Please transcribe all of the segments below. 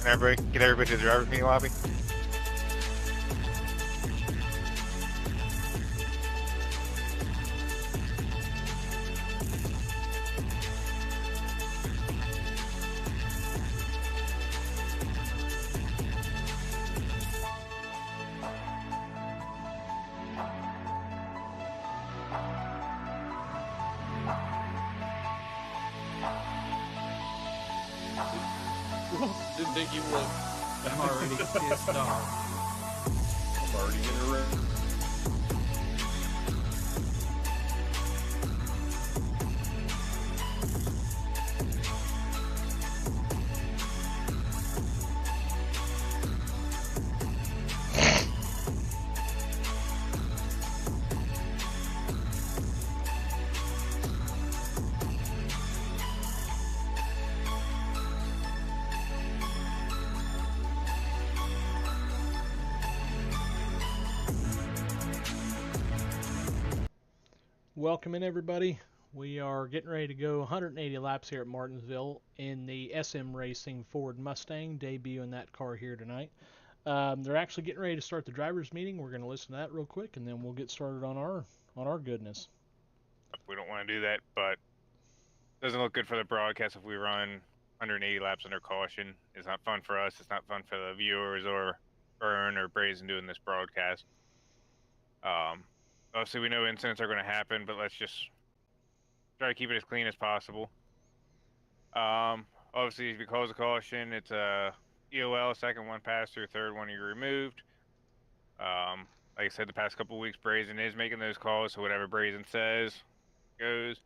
Get everybody to the driver's meeting lobby. Didn't think you would. I'm already pissed off. I'm already in a ring. Welcome in, everybody. We are getting ready to go 180 laps here at Martinsville in the SM Racing Ford Mustang, debuting that car here tonight. They're actually getting ready to start the drivers' meeting. We're going to listen to that real quick, and then we'll get started on our goodness. We don't want to do that, but it doesn't look good for the broadcast if we run 180 laps under caution. It's not fun for us. It's not fun for the viewers or Burn or Brazen doing this broadcast. Obviously, we know incidents are going to happen, but let's just try to keep it as clean as possible. Obviously, if you cause a caution, it's a EOL, second one passed through, third one you removed. Like I said, the past couple of weeks, Brazen is making those calls, so whatever Brazen says goes.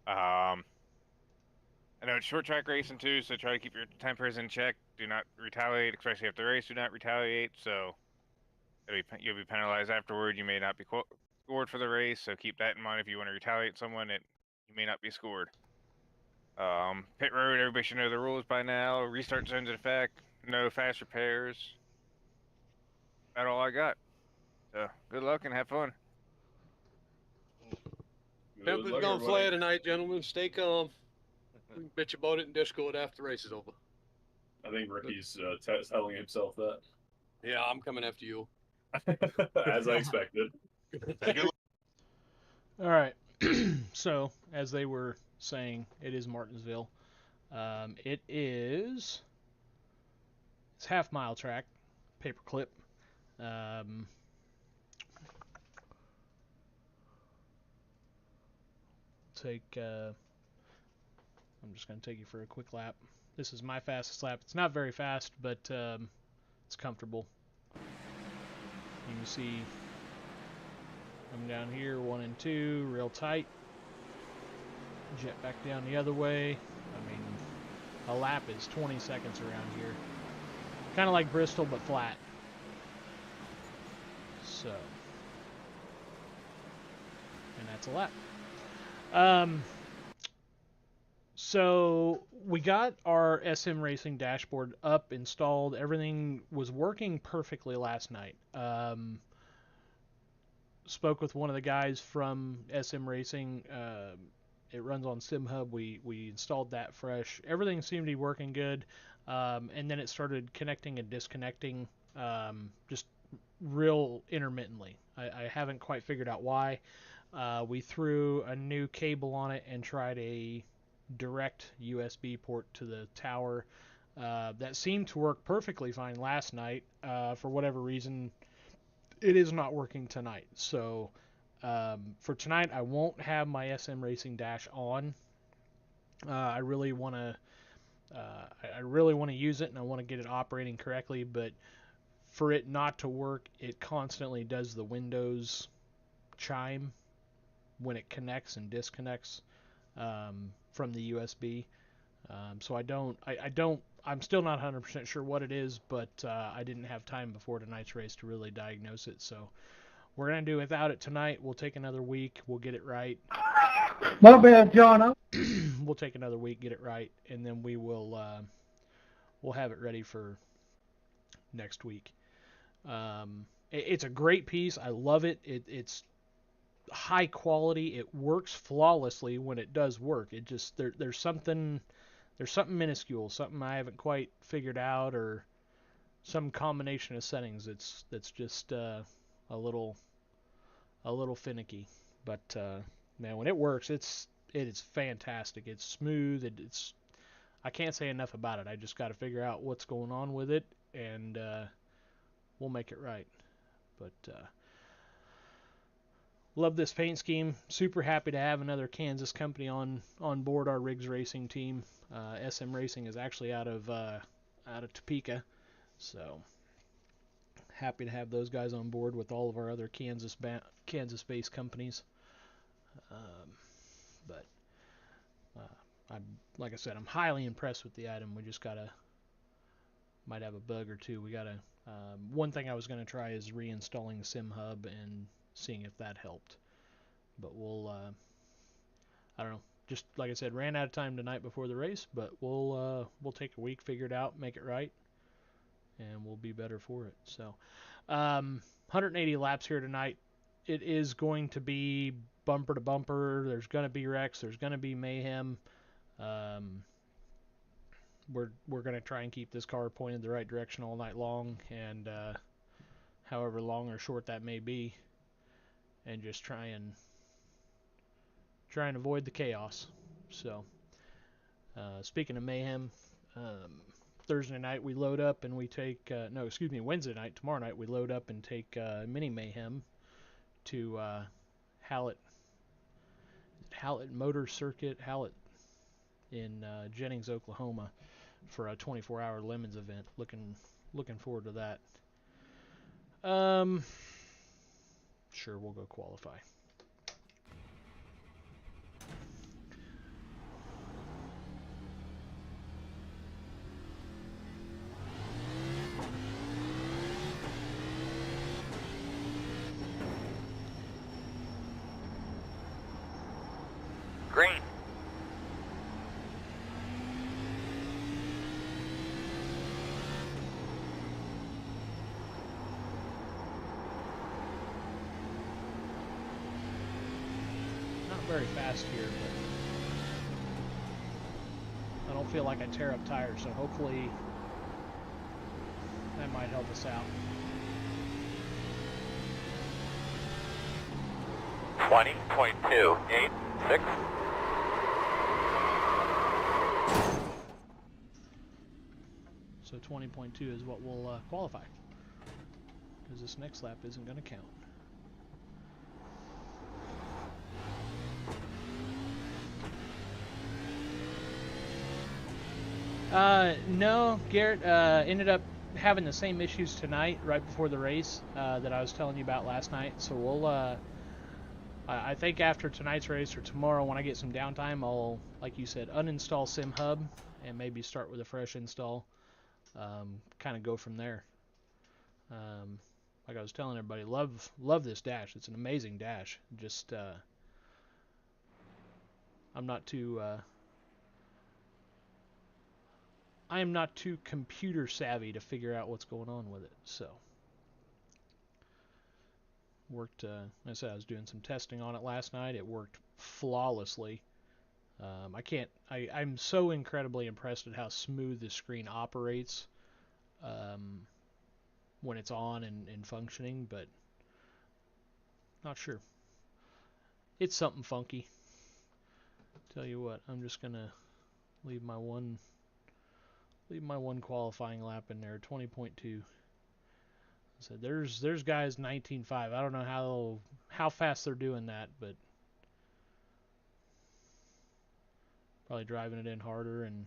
I know it's short track racing too, so try to keep your tempers in check. Do not retaliate, especially after the race. Do not retaliate. So you'll be penalized afterward. You may not be scored for the race, so keep that in mind. If you want to retaliate someone, you may not be scored. Pit road, everybody should know the rules by now. Restart zones in effect. No fast repairs. That's all I got. So good luck and have fun. Temper's gonna fly tonight, gentlemen. Stay calm. We can bitch about it in Discord after the race is over. I think Ricky's telling himself that. Yeah, I'm coming after you. As I expected. All right. So, as they were saying, it is Martinsville. It's half-mile track, paperclip. I'm just going to take you for a quick lap. This is my fastest lap. It's not very fast, but it's comfortable. You can see I'm down here, 1 and 2, real tight. Jet back down the other way. I mean, a lap is 20 seconds around here. Kind of like Bristol, but flat. So, and that's a lap. So we got our SM Racing dashboard up, installed. Everything was working perfectly last night. Spoke with one of the guys from SM Racing. It runs on SimHub. We installed that fresh. Everything seemed to be working good. And then it started connecting and disconnecting just real intermittently. I haven't quite figured out why. We threw a new cable on it and tried a direct USB port to the tower. That seemed to work perfectly fine last night. For whatever reason, it is not working tonight. So for tonight, I won't have my SM Racing Dash on. I really want to use it, and I want to get it operating correctly. But for it not to work, it constantly does the Windows chime when it connects and disconnects from the USB. So I'm still not 100% sure what it is, but I didn't have time before tonight's race to really diagnose it. So we're going to do without it tonight. We'll take another week. We'll get it right. My bad, John. We'll take another week, get it right, and then we'll have it ready for next week. It's a great piece. I love it. It's high quality. It works flawlessly when it does work. It just there's something there's something minuscule, something I haven't quite figured out, or some combination of settings that's just a little finicky. But man, when it works, it is fantastic. It's smooth. I can't say enough about it. I just got to figure out what's going on with it, and we'll make it right. But love this paint scheme. Super happy to have another Kansas company on board our rigs racing team. SM Racing is actually out of Topeka, so happy to have those guys on board with all of our other Kansas-based companies. But like I said, I'm highly impressed with the item. We just might have a bug or two. We gotta. One thing I was gonna try is reinstalling the Sim Hub and seeing if that helped. But we'll. I don't know. Just like I said, ran out of time the night before the race, but we'll take a week, figure it out, make it right, and we'll be better for it. So, 180 laps here tonight. It is going to be bumper to bumper. There's going to be wrecks. There's going to be mayhem. We're going to try and keep this car pointed the right direction all night long, and however long or short that may be, and just try and avoid the chaos. So, speaking of mayhem, Thursday night we load up and we take Wednesday night, tomorrow night we load up and take Mini Mayhem to Hallett Motor Circuit, Hallett in Jennings, Oklahoma, for a 24-hour Lemons event. Looking forward to that. Sure, we'll go qualify. Green. Not very fast here, but I don't feel like I tear up tires, so hopefully that might help us out. 20.286. So 20.2 is what we'll qualify, because this next lap isn't going to count. No, Garrett ended up having the same issues tonight, right before the race, that I was telling you about last night. So we'll, I think after tonight's race or tomorrow when I get some downtime, I'll, like you said, uninstall Sim Hub and maybe start with a fresh install. Kind of go from there. Like I was telling everybody, love this dash. It's an amazing dash. Just I'm not too I am not too computer savvy to figure out what's going on with it. So worked. I said I was doing some testing on it last night. It worked flawlessly. I'm so incredibly impressed at how smooth the screen operates when it's on and functioning, but not sure. It's something funky. Tell you what, I'm just gonna leave my one qualifying lap in there, 20.2. So there's guys 19.5. I don't know how fast they're doing that, but probably driving it in harder and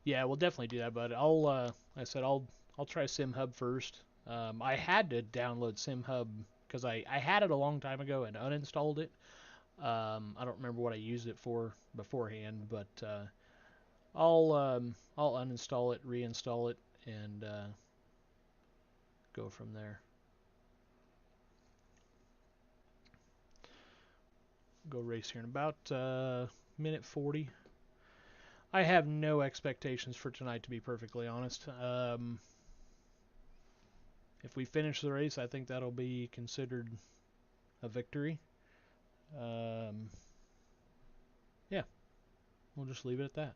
yeah, we'll definitely do that. But I'll try Sim Hub first. I had to download Sim Hub because I had it a long time ago and uninstalled it. I don't remember what I used it for beforehand, but I'll uninstall it, reinstall it, and go from there. Go race here in about minute 40. I have no expectations for tonight, to be perfectly honest. If we finish the race, I think that'll be considered a victory. Yeah, we'll just leave it at that.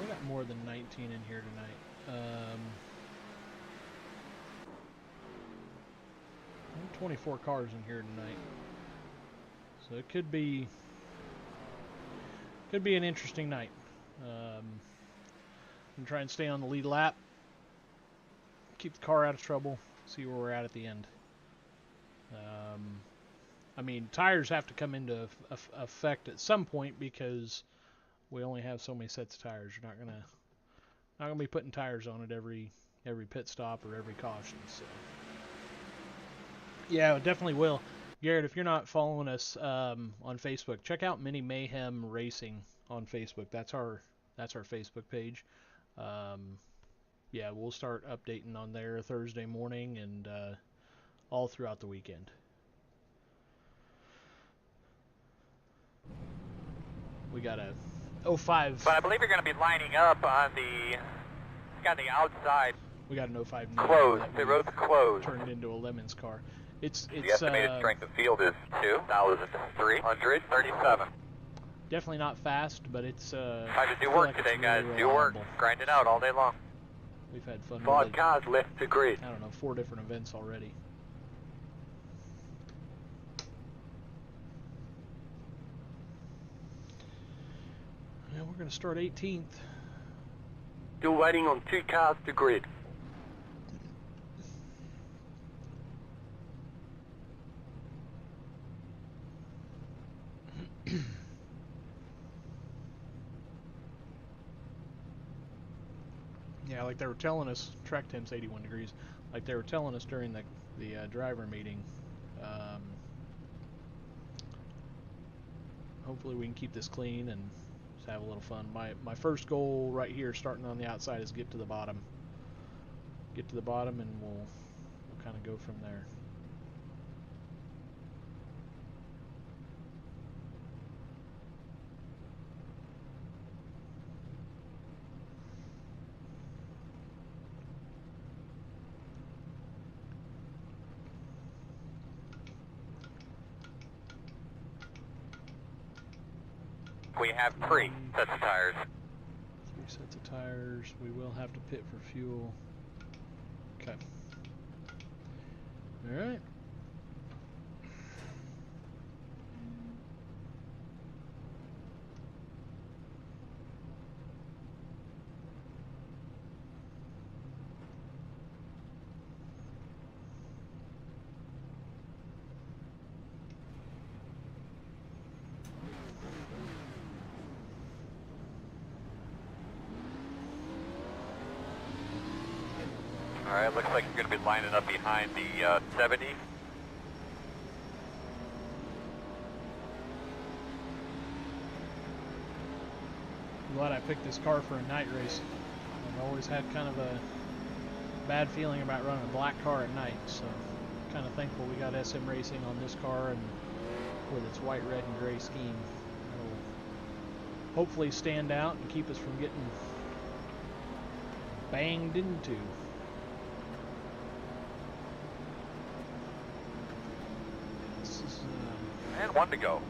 We got more than 19 in here tonight. 24 cars in here tonight, so it could be an interesting night. I'm trying to stay on the lead lap, keep the car out of trouble, see where we're at the end. I mean, tires have to come into effect at some point because we only have so many sets of tires. You're not gonna be putting tires on at every pit stop or every caution. So yeah, it definitely will. Garrett, if you're not following us on Facebook, check out Mini Mayhem Racing on Facebook. That's our Facebook page. Yeah, we'll start updating on there Thursday morning and all throughout the weekend. We got a 05. But I believe you're going to be lining up on the outside. We got an 05 closed. The road's closed. Turned into a Lemons car. It's the estimated strength of field is 2,337. Definitely not fast, but it's Time to do work today, guys. Do work. Grind it out all day long. We've had fun. 5 cars left to grid. I don't know, 4 different events already. Yeah, we're going to start 18th. Still waiting on 2 cars to grid. Yeah, like they were telling us, track temp's 81 degrees. Like they were telling us during the driver meeting. Hopefully we can keep this clean and just have a little fun. My first goal right here, starting on the outside, is get to the bottom. Get to the bottom, and we'll kind of go from there. We have 3 sets of tires. 3 sets of tires. We will have to pit for fuel. Okay. All right. Alright, looks like you're going to be lining up behind the 70. I'm glad I picked this car for a night race. I've always had kind of a bad feeling about running a black car at night, so kind of thankful we got SM Racing on this car and with its white, red, and gray scheme. It'll hopefully stand out and keep us from getting banged into. And 1 to go.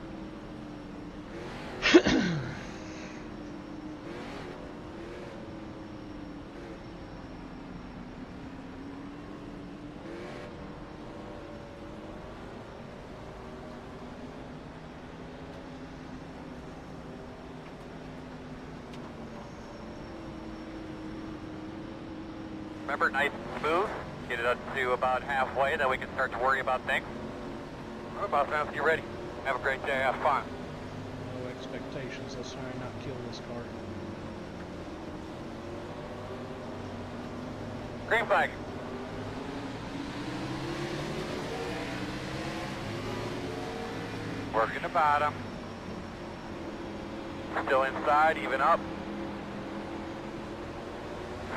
Remember, nice and smooth. Get it up to about halfway, then we can start to worry about things. All right, boss man, get ready. Have a great day, have fun. No expectations. Let's try and not kill this car. Green flag. Working the bottom. Still inside, even up.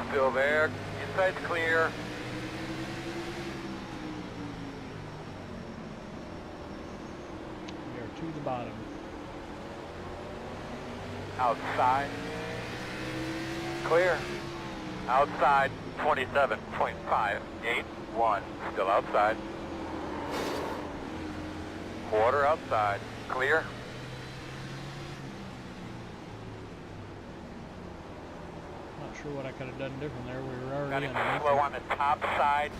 Still there. Inside's clear. We are to the bottom. Outside. Clear. Outside. 27.581. Still outside. Quarter outside. Clear. Not sure what I could have done different there. We were already Got him underneath slow it. on the top side.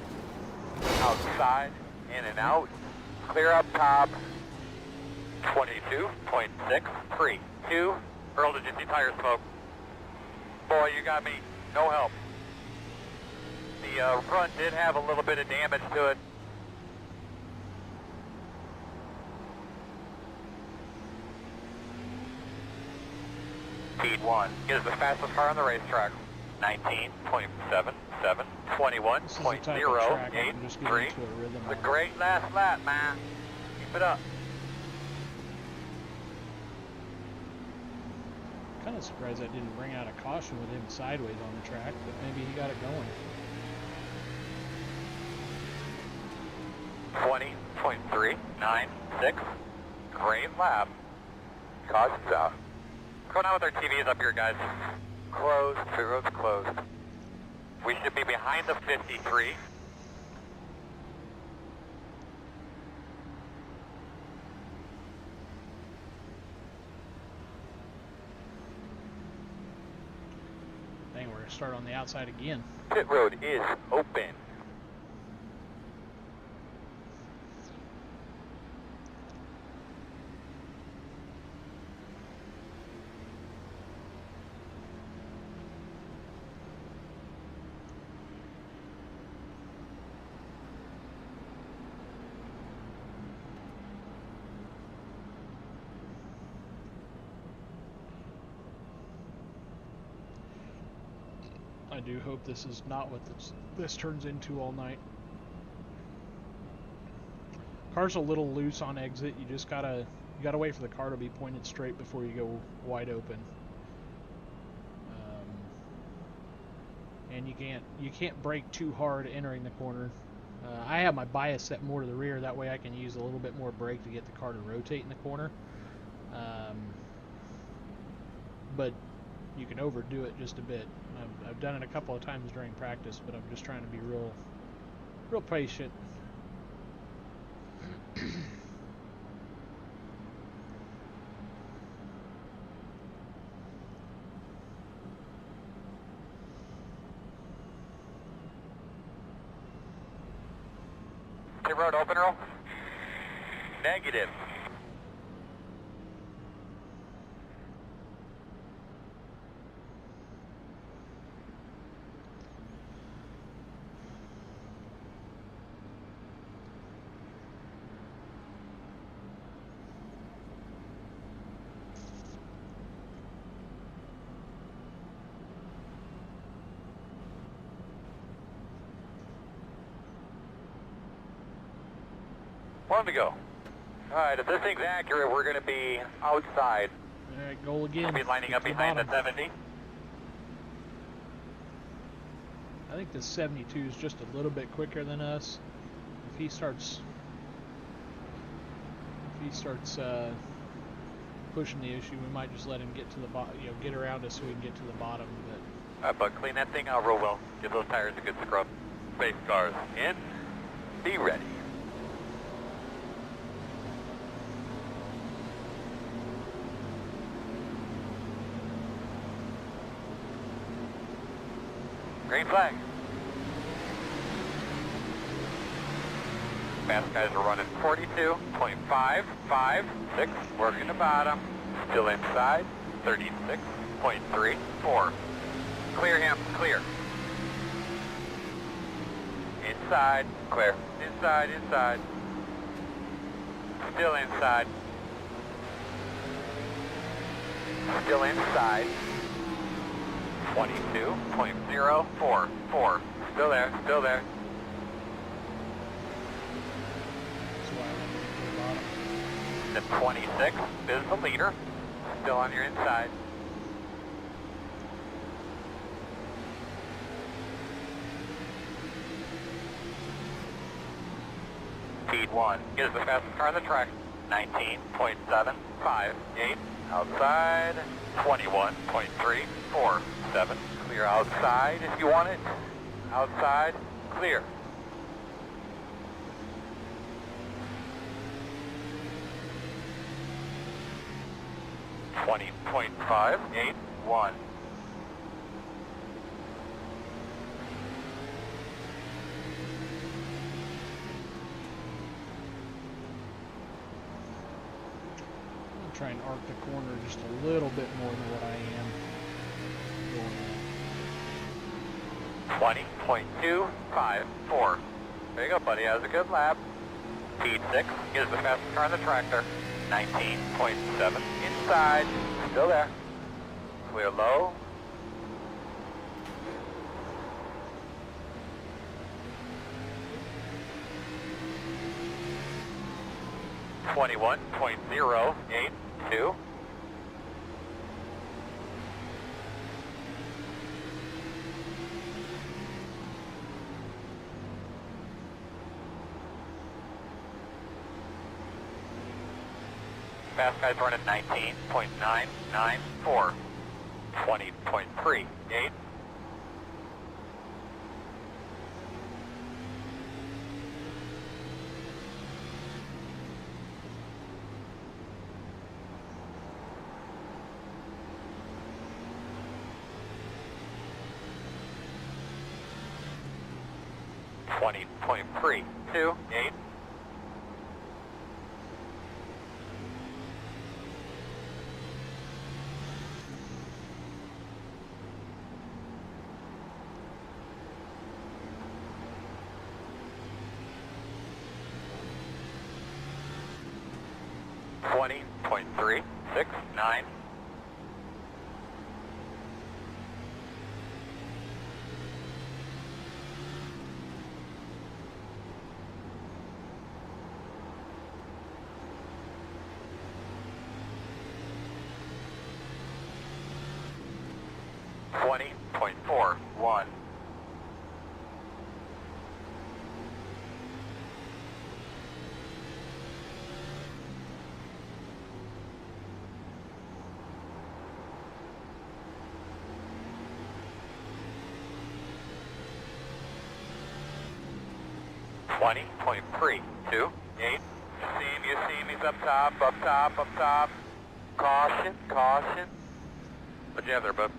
Outside. In and out. Clear up top. 22.632. Earl, did you see tire smoke? Boy, you got me. No help. The front did have a little bit of damage to it. Speed 1 is the fastest car on the racetrack. 19.77, 21.083. It's a great last lap, man. Keep it up. Kind of surprised I didn't bring out a caution with him sideways on the track, but maybe he got it going. 20.396. Great lap. Caution's out. Going on with our TVs up here, guys. Closed. Two roads closed. We should be behind the 53. Dang, we're going to start on the outside again. Pit road is open. I do hope this is not what this turns into all night. Car's a little loose on exit. You just gotta wait for the car to be pointed straight before you go wide open. And you can't brake too hard entering the corner. I have my bias set more to the rear. That way I can use a little bit more brake to get the car to rotate in the corner. But you can overdo it just a bit. I've done it a couple of times during practice, but I'm just trying to be real patient. Pit road open, Earl? Negative. One to go. Alright, if this thing's accurate, we're going to be outside. Alright, goal again. We'll be lining up behind the 70. I think the 72 is just a little bit quicker than us. If he starts pushing the issue, we might just let him get to the bottom, get around us so we can get to the bottom. But Alright, bud, clean that thing out real well. Give those tires a good scrub. Space cars in. Be ready. Green flag. Fast guys are running 42.556. Working the bottom. Still inside. 36.34. Clear him. Clear. inside, clear. Inside, inside. Still inside. Still inside. 22.044. Still there, still there. That's why I wanted to get to the bottom. The 26 is the leader. Still on your inside. Speed 1 is the fastest car on the track. 19.758. Outside. 21.347. Clear outside if you want it. Outside. Clear. .581. Try and arc the corner just a little bit more than what I am going at. 20.254. There you go, buddy. That was a good lap. Speed 6 is the fastest car on the tractor. 19.7 inside. Still there. Clear low. .082. Fast guys running 19.994. 20.38. .328. .369. .441. .328. You see him, he's up top, up top, up top. Caution, caution. What'd you have there, bub?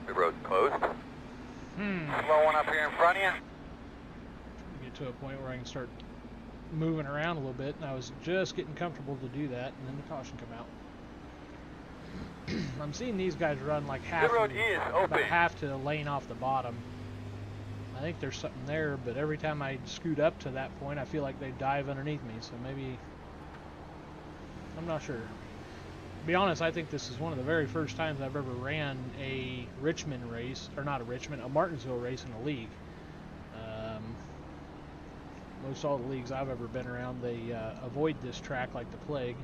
The road's closed. Slow one up here in front of you. Get to a point where I can start moving around a little bit, and I was just getting comfortable to do that, and then the caution come out. I'm seeing these guys run like half, The road is about open. half to the lane off the bottom. I think there's something there, but every time I scoot up to that point, I feel like they dive underneath me, so maybe... I'm not sure. To be honest, I think this is one of the very first times I've ever ran a Richmond race, or not a Richmond, a Martinsville race in a league. Most all the leagues I've ever been around, they avoid this track like the plague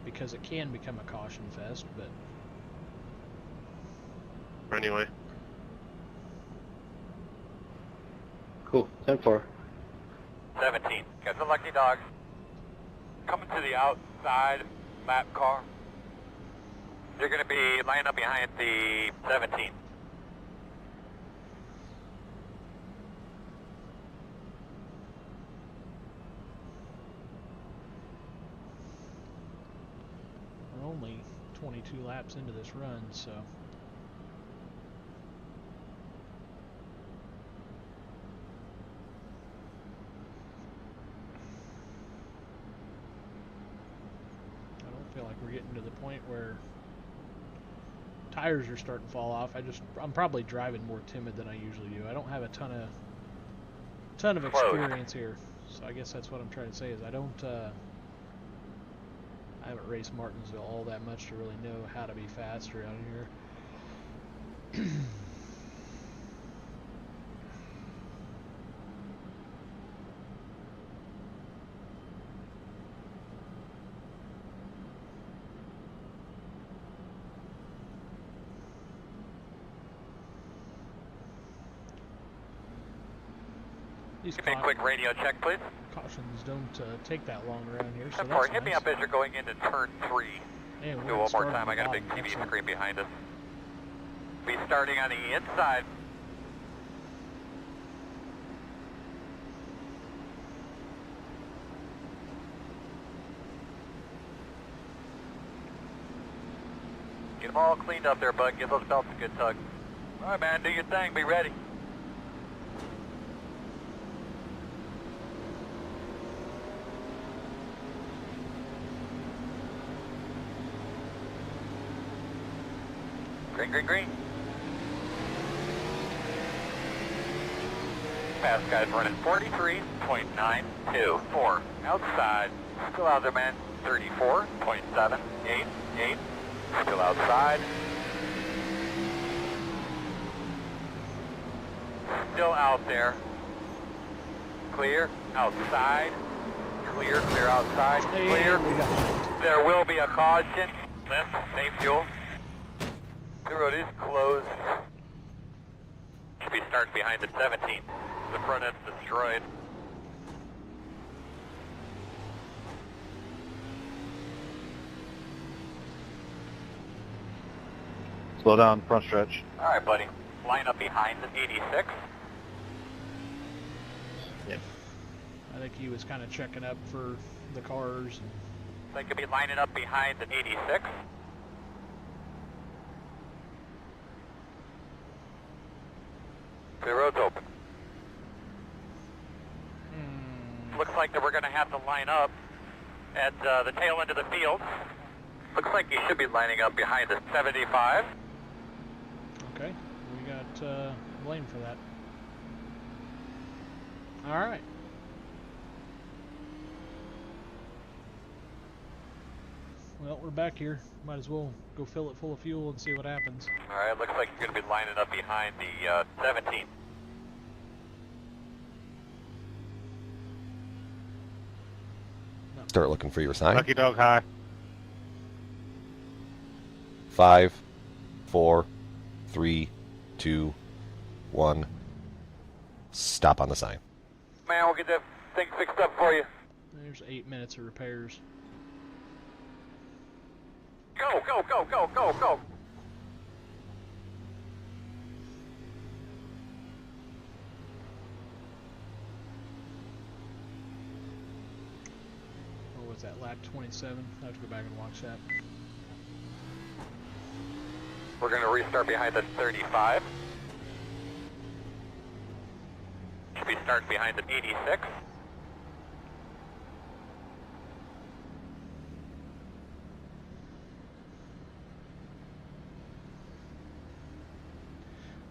because it can become a caution fest, but... Anyway. Cool. 10-4. 17. Got the lucky dogs. Coming to the outside lap car. You're going to be lining up behind the 17. We're only 22 laps into this run, so... I don't feel like we're getting to the point where tires are starting to fall off. I'm probably driving more timid than I usually do. I don't have a ton of ton of Closed. experience here. So I guess that's what I'm trying to say is I haven't raced Martinsville all that much to really know how to be fast around here. These Give me a quick radio check, please. cautions don't take that long around here, so 10-4, that's hit me nice. up as you're going into turn 3. And Do one more time, I got a big TV screen behind us. Be starting on the inside. Get them all cleaned up there, bud. Give those belts a good tug. All right, man, do your thing. Be ready. Green, green, green. Fast guys running 43.924. Outside. Still out there, man. 34.788. Still outside. Still out there. Clear. Outside. Clear, clear outside. Clear. There will be a caution. Lift, safe fuel. The road is closed. Should be starting behind the 17. The front end's destroyed. Slow down, front stretch. All right, buddy. Line up behind the 86. Yep. I think he was kind of checking up for the cars. They could be lining up behind the 86. The road's open. Looks like that we're going to have to line up at the tail end of the field. Looks like you should be lining up behind the 75. Okay, we got blamed for that. All right. Well, we're back here. Might as well go fill it full of fuel and see what happens. All right, looks like you're going to be lining up behind the 17. Start looking for your sign. Lucky dog high. 5, 4, 3, 2, 1. Stop on the sign. Man, we'll get that thing fixed up for you. There's 8 minutes of repairs. Go, go, go, go, go, go. What was that, lap 27? I have to go back and watch that. We're going to restart behind the 35. Should be starting behind the 86.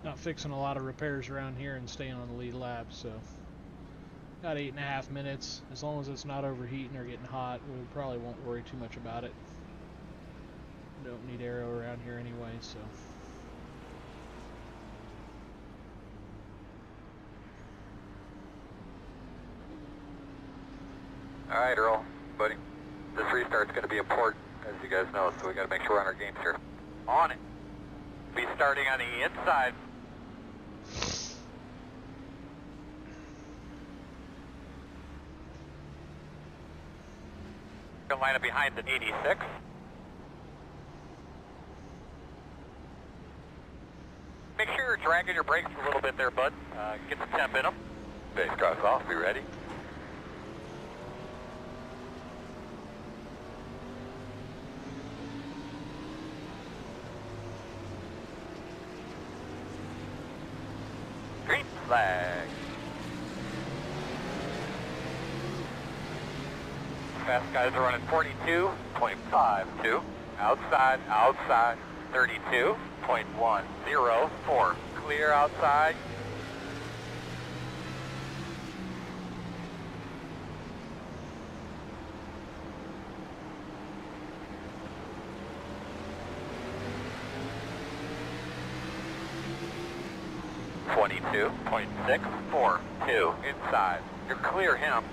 Not fixing a lot of repairs around here and staying on the lead lap, so got 8.5 minutes. As long as it's not overheating or getting hot, we probably won't worry too much about it. Don't need aero around here anyway, so. All right, Earl, buddy. This restart's going to be important, as you guys know, so we got to make sure we're on our games here. On it. Be starting on the inside. Going to line up behind the 86. Make sure you're dragging your brakes a little bit there, bud. Get some temp in them. Base cross off. Be ready. Green flag. Fast guys are running 42.52. Outside, outside, 32.104. Clear outside. 22.642 inside. You're clear him.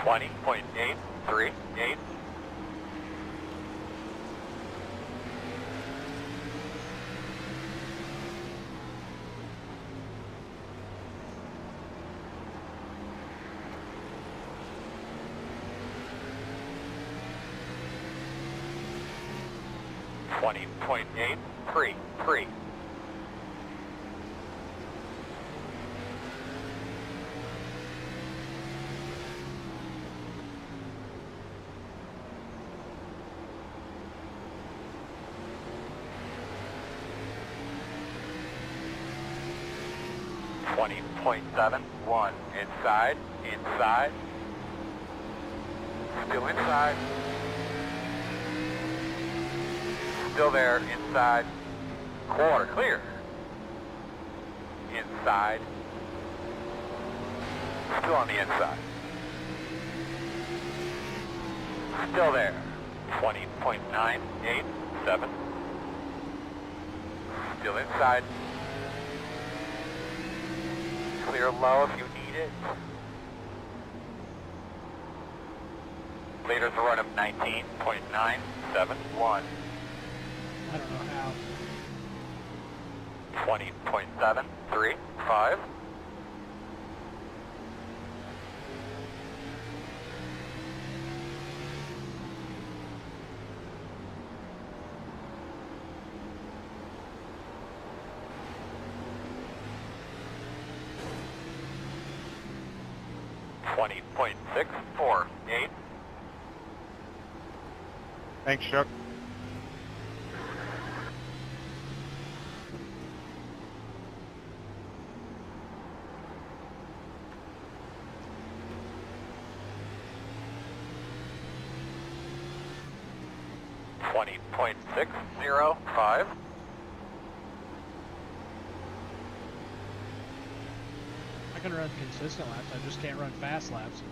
.838. 20.833. .71 inside, inside, still inside, still there, inside, quarter clear, inside, still on the inside, still there, 20.987, still inside. Clear low if you need it. Leader's a run of 19.971. I don't know how. 20.735. .648. Thanks, Chuck. .605. I can run consistent laps, I just can't run fast laps.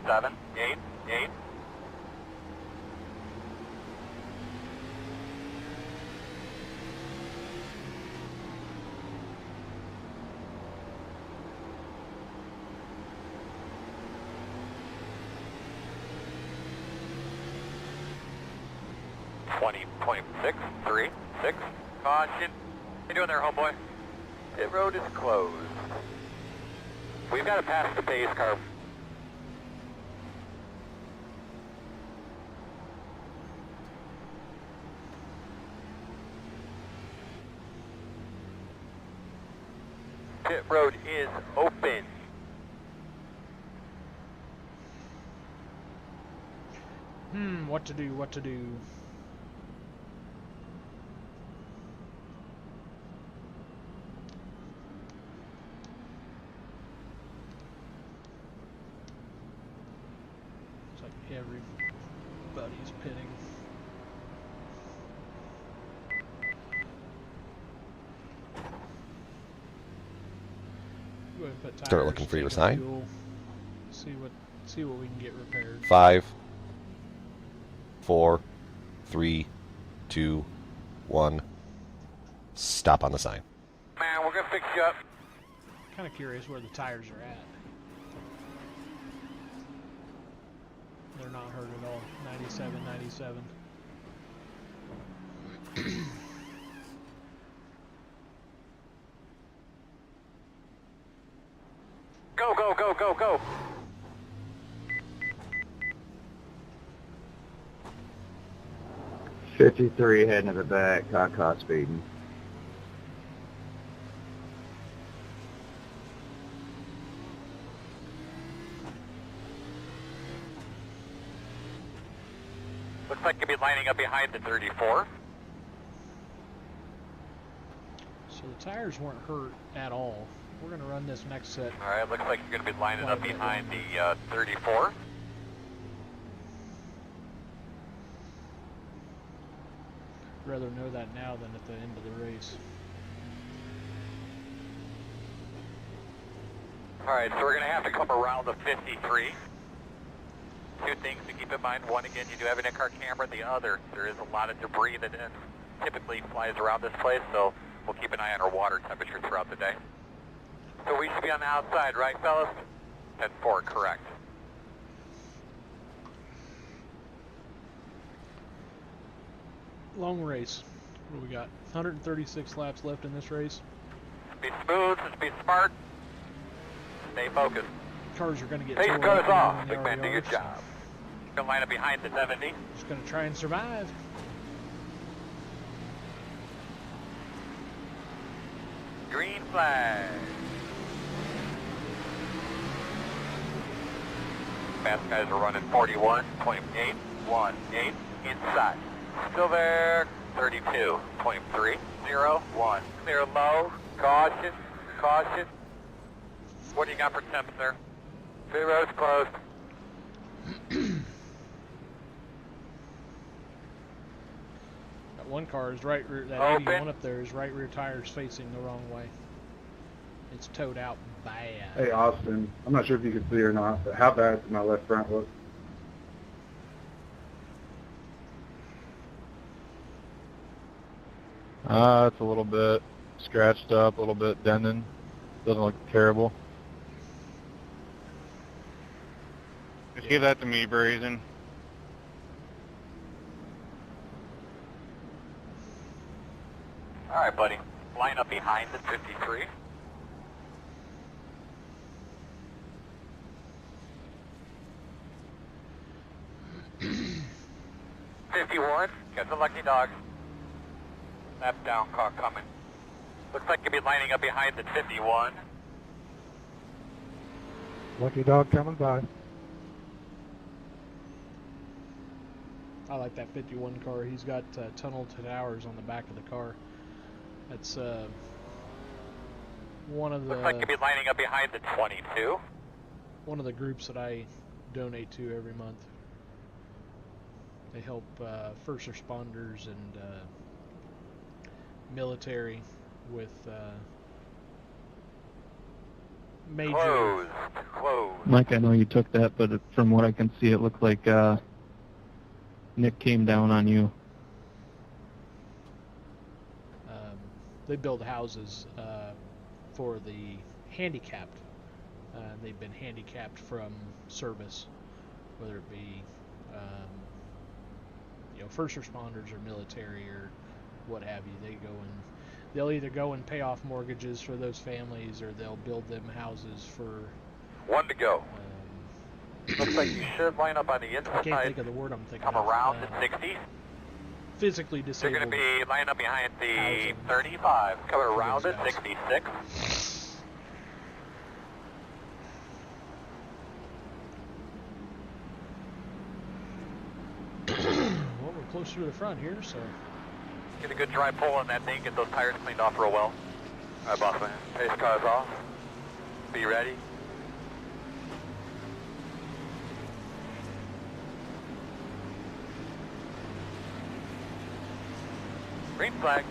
.788. .636. Caution. How you doing there, homeboy? Pit road is closed. We've got to pass the pace car. Pit road is open. What to do, what to do. It's like everybody's pitting. Go ahead and put Start tires, looking for your take sign. fuel, see what we can get repaired. 5, 4, 3, 2, 1. Stop on the sign. Man, we're gonna fix you up. Kind of curious where the tires are at. They're not hurt at all. 97, 97. Go, go, go, go, go. .53 heading to the back, caught speeding. Looks like you'll be lining up behind the 34. So the tires weren't hurt at all. We're gonna run this next set. All right, looks like you're going to be lining up behind the 34. Rather know that now than at the end of the race. All right, so we're going to have to come around the 53. Two things to keep in mind. One, again, you do have an in-car camera. The other, there is a lot of debris that typically flies around this place, so we'll keep an eye on our water temperature throughout the day. So we should be on the outside, right, fellas? 10-4, correct. Long race. What do we got? 136 laps left in this race. Be smooth, just be smart. Stay focused. Cars are going to get Pace tore goes up off. than Big they man, do already your are, so job. Gonna line up behind the 70. Just going to try and survive. Green flag. Fast guys are running 41.818 inside. Still there, 32.301. Clear low, caution, caution. What do you got for temps, sir? Pit road's closed. That one car is right rear, that Open. 81 up there is right rear tires facing the wrong way. It's towed out bad. Hey, Austin. I'm not sure if you can see or not, but how bad does my left front look? It's a little bit scratched up, a little bit dented. Doesn't look terrible. Just give that to me, Brazen. All right, buddy. Line up behind the 53. '51, got the lucky dog. Lap down, car coming. Looks like you'll be lining up behind the 51. Lucky dog coming by. I like that 51 car. He's got tunnel to towers on the back of the car. That's one of the Looks like you'll be lining up behind the 22. one of the groups that I donate to every month. They help first responders and military with major. Closed. Mike, I know you took that, but from what I can see, it looked like Nick came down on you. They build houses for the handicapped. They've been handicapped from service, whether it be first responders or military or what have you. They'll either go and pay off mortgages for those families, or they'll build them houses for. One to go. Looks like you should line up on the inside. I can't think of the word I'm thinking Come of. around the 60. Physically They're disabled. going to be lining up behind the housing 35. Coming for around those the guys. 66. Well, we're closer to the front here, so. Get a good dry pull on that thing. Get those tires cleaned off real well. All right, boss man. Pace car's off. Be ready. Green flag.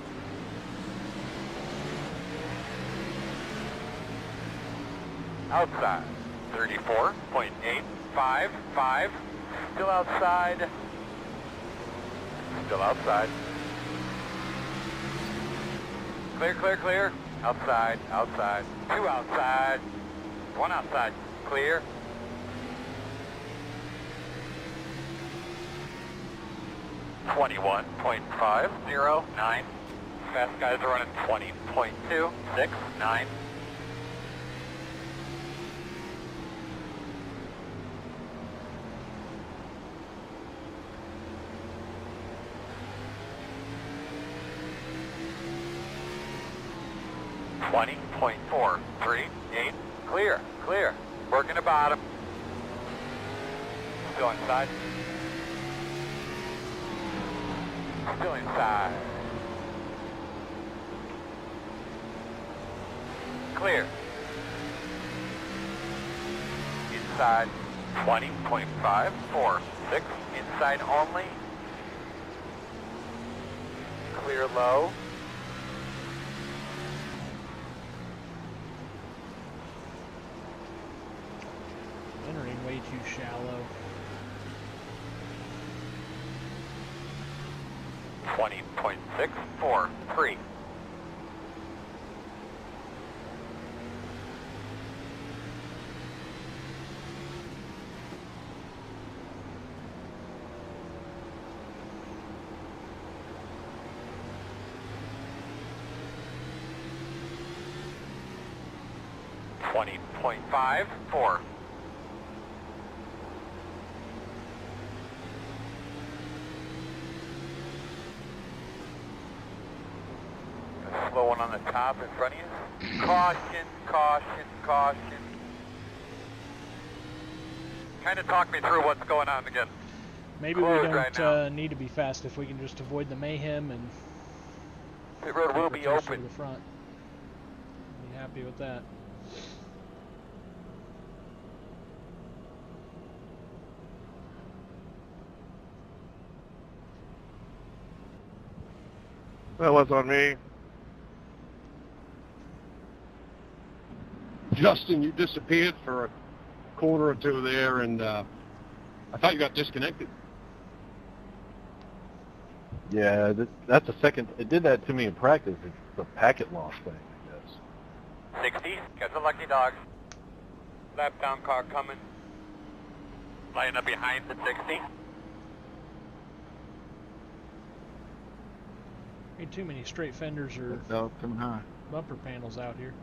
Outside. 34.855. Still outside. Still outside. Clear, clear, clear. Outside, outside. Two outside. One outside. Clear. .509. Fast guys are running 20.269. .438. Clear, clear. Working the bottom. Still inside. Still inside. Clear. outside. 20.546. Inside only. Clear low. Entering way too shallow. 20.643. .54. Slow one on the top in front of you. Caution, caution, caution. Kind of talk me through what's going on again. Maybe we Closed don't right now. need to be fast if we can just avoid the mayhem and The road will be keep her closer to open. the front. Be happy with that. That was on me. Justin, you disappeared for a quarter or two there, and I thought you got disconnected. Yeah, that's the second. It did that to me in practice. It's the packet loss thing, I guess. 60, got the lucky dog. Lap down car coming. Line up behind the 60. Ain't too many straight fenders or No, coming high. bumper panels out here.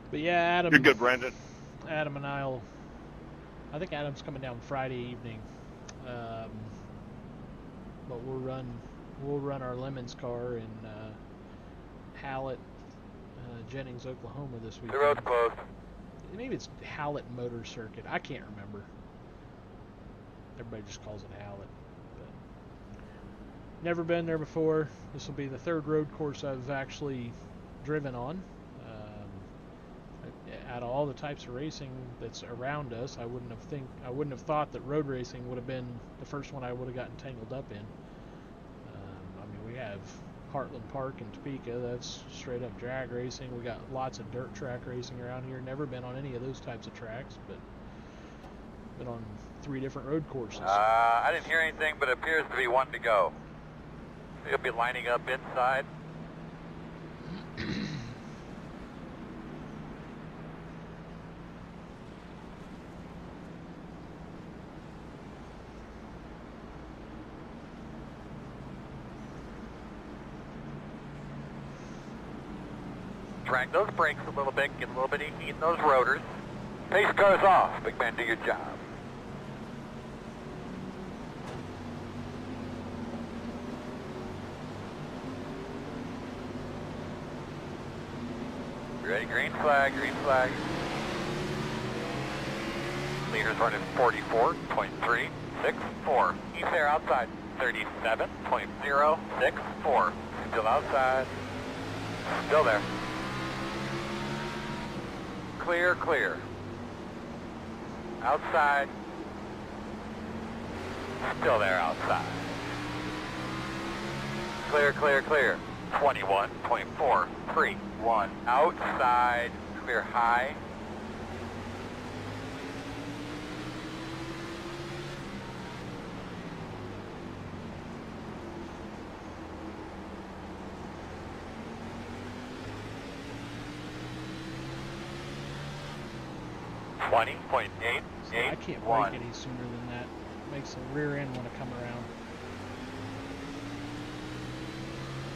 But yeah, Adam. You're good, Brandon. Adam and I think Adam's coming down Friday evening. But we'll run our Lemons car in Hallett, Jennings, Oklahoma this The weekend. road's closed. Maybe it's Hallett Motor Circuit. I can't remember. Everybody just calls it Hallett. But never been there before. This will be the third road course I've actually driven on. Out of all the types of racing that's around us, I wouldn't have thought that road racing would have been the first one I would have gotten tangled up in. I mean, we have Heartland Park in Topeka. That's straight up drag racing. We got lots of dirt track racing around here. Never been on any of those types of tracks, but been on 3 different road courses. I didn't hear anything, but it appears to be one to go. You'll be lining up inside. Drag those brakes a little bit, get a little bit of heat in those rotors. Pace car's off. Big man, do your job. Ready, green flag, green flag. Leader's running 44.364. He's there outside. 37.064. Still outside. Still there. Clear, clear. Outside. Still there outside. Clear, clear, clear. 21.431. Outside. Clear high. So I can't brake any sooner than that. Makes the rear end want to come around.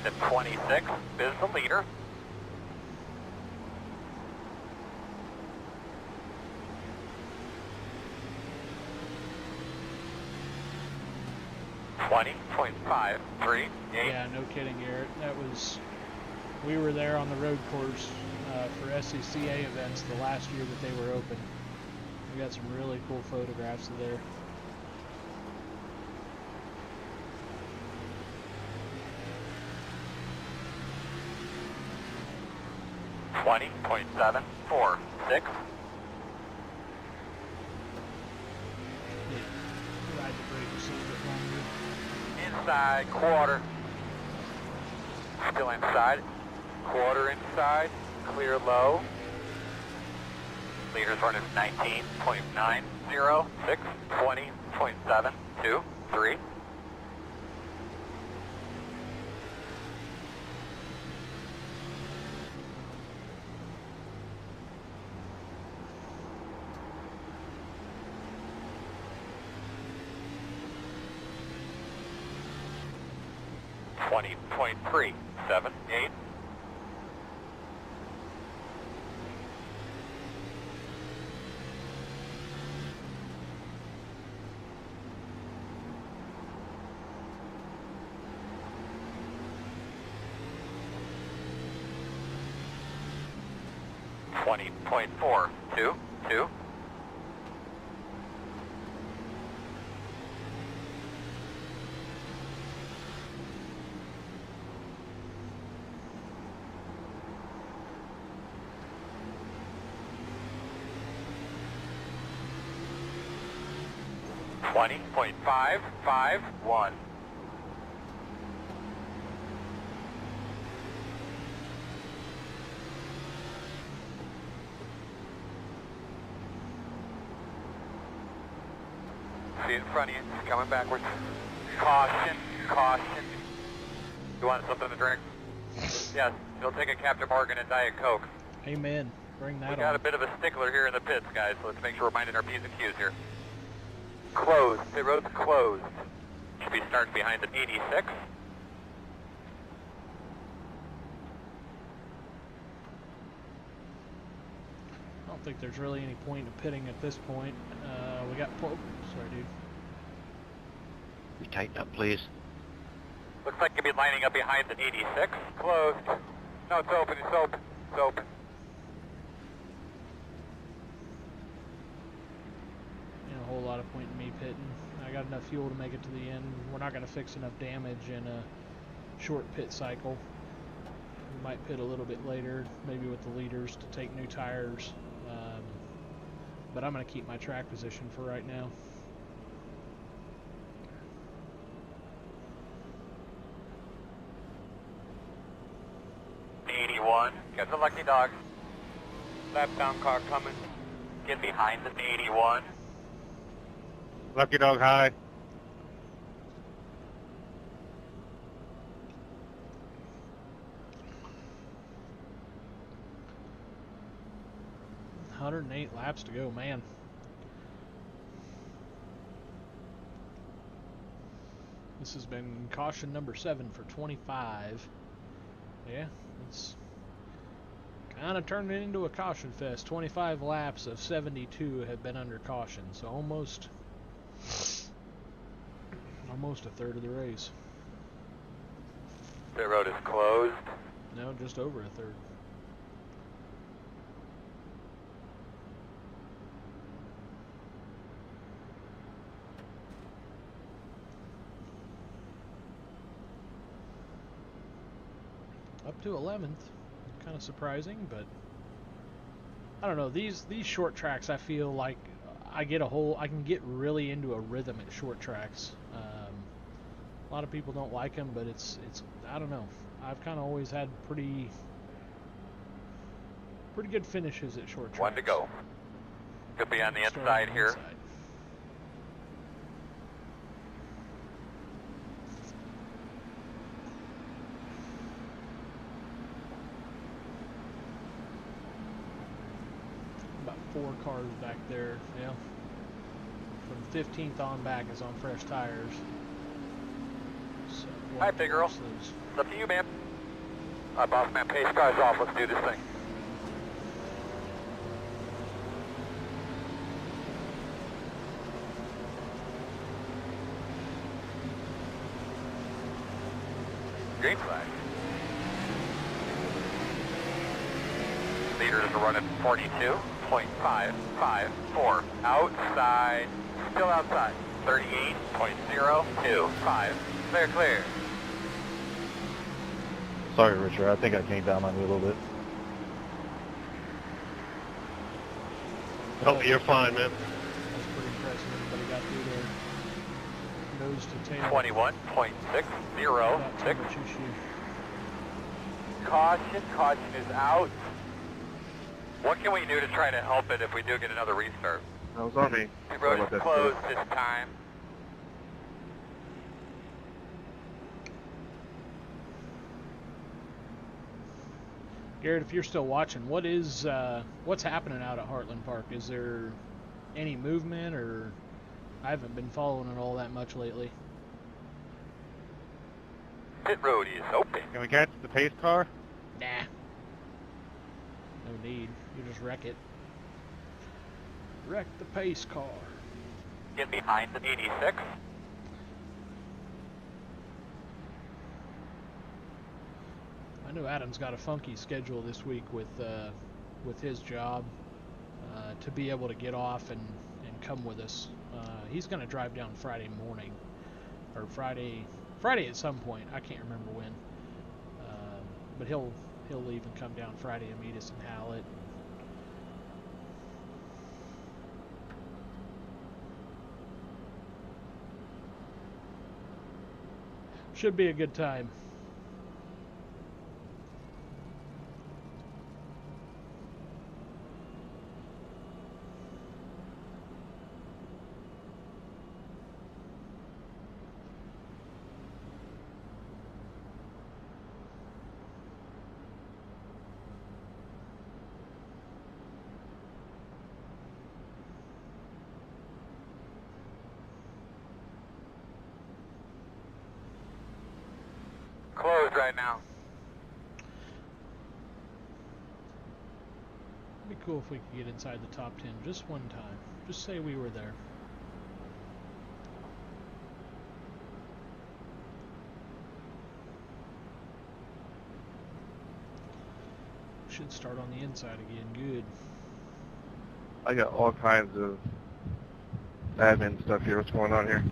The 26 is the leader. Yeah, no kidding, Garrett. We were there on the road course for SCCA events the last year that they were open. We got some really cool photographs of there. 20.746. Ride the brake just a little bit longer. Inside, quarter. Still inside. Quarter inside. Clear low. Leaders running 19.906, 20.723. .378. .422. .551. See it in front of you, it's coming backwards. Caution, caution. You want something to drink? Yes, you'll take a Captain Morgan and Diet Coke. Amen. Bring that on. We got a bit of a stickler here in the pits, guys, so let's make sure we're minding our P's and Q's here. Closed. Pit road's closed. Should be starting behind the 86. I don't think there's really any point of pitting at this point. We got sorry, dude. You tighten up, please. Looks like you'll be lining up behind the 86. Closed. No, it's open, it's open, it's open. Ain't a whole lot of point in me pitting. I got enough fuel to make it to the end. We're not going to fix enough damage in a short pit cycle. We might pit a little bit later, maybe with the leaders to take new tires. But I'm going to keep my track position for right now. Got the lucky dog. Lap down car coming. Get behind the 81. Lucky dog high. $108 laps to go, man. This has been caution number 7 for 25. Yeah, it's kind of turned it into a caution fest. 25 laps of 72 have been under caution, so almost a third of the race. Pit road is closed. No, just over a third. Up to 11th. Kind of surprising, but I don't know. These short tracks, I feel like I can get really into a rhythm at short tracks. A lot of people don't like them, but it's I don't know. I've kind of always had pretty good finishes at short tracks. One to go. Could be on the inside here. Inside. About 4 cars back there, yeah. From 15th on back is on fresh tires. So Hi, big girl. It's up to you, man. Boss man, pace cars off. Let's do this thing. Green flag. Leaders are running 42.554. Outside. Still outside. 38.025. Clear, clear. Sorry, Richard. I think I came down on you a little bit. Oh, you're fine, man. That was pretty impressive. Everybody got through there. Nose to tail. 21.606. Without too much issue. Caution is out. What can we do to try to help it if we do get another restart? That was on me. The Sorry road about is that, closed sir. this time. Garrett, if you're still watching, what's happening out at Heartland Park? Is there any movement, or I haven't been following it all that much lately. Pit road is open. Can we catch the pace car? Nah. No need. You just wreck it. Wreck the pace car. Get behind the 86. I know Adam's got a funky schedule this week with his job to be able to get off and come with us. He's going to drive down Friday morning, or Friday at some point. I can't remember when, but he'll leave and come down Friday and meet us in Hallett. Should be a good time. Closed right now. It'd be cool if we could get inside the top 10 just one time. Just say we were there. Should start on the inside again. Good. I got all kinds of admin stuff here. What's going on here?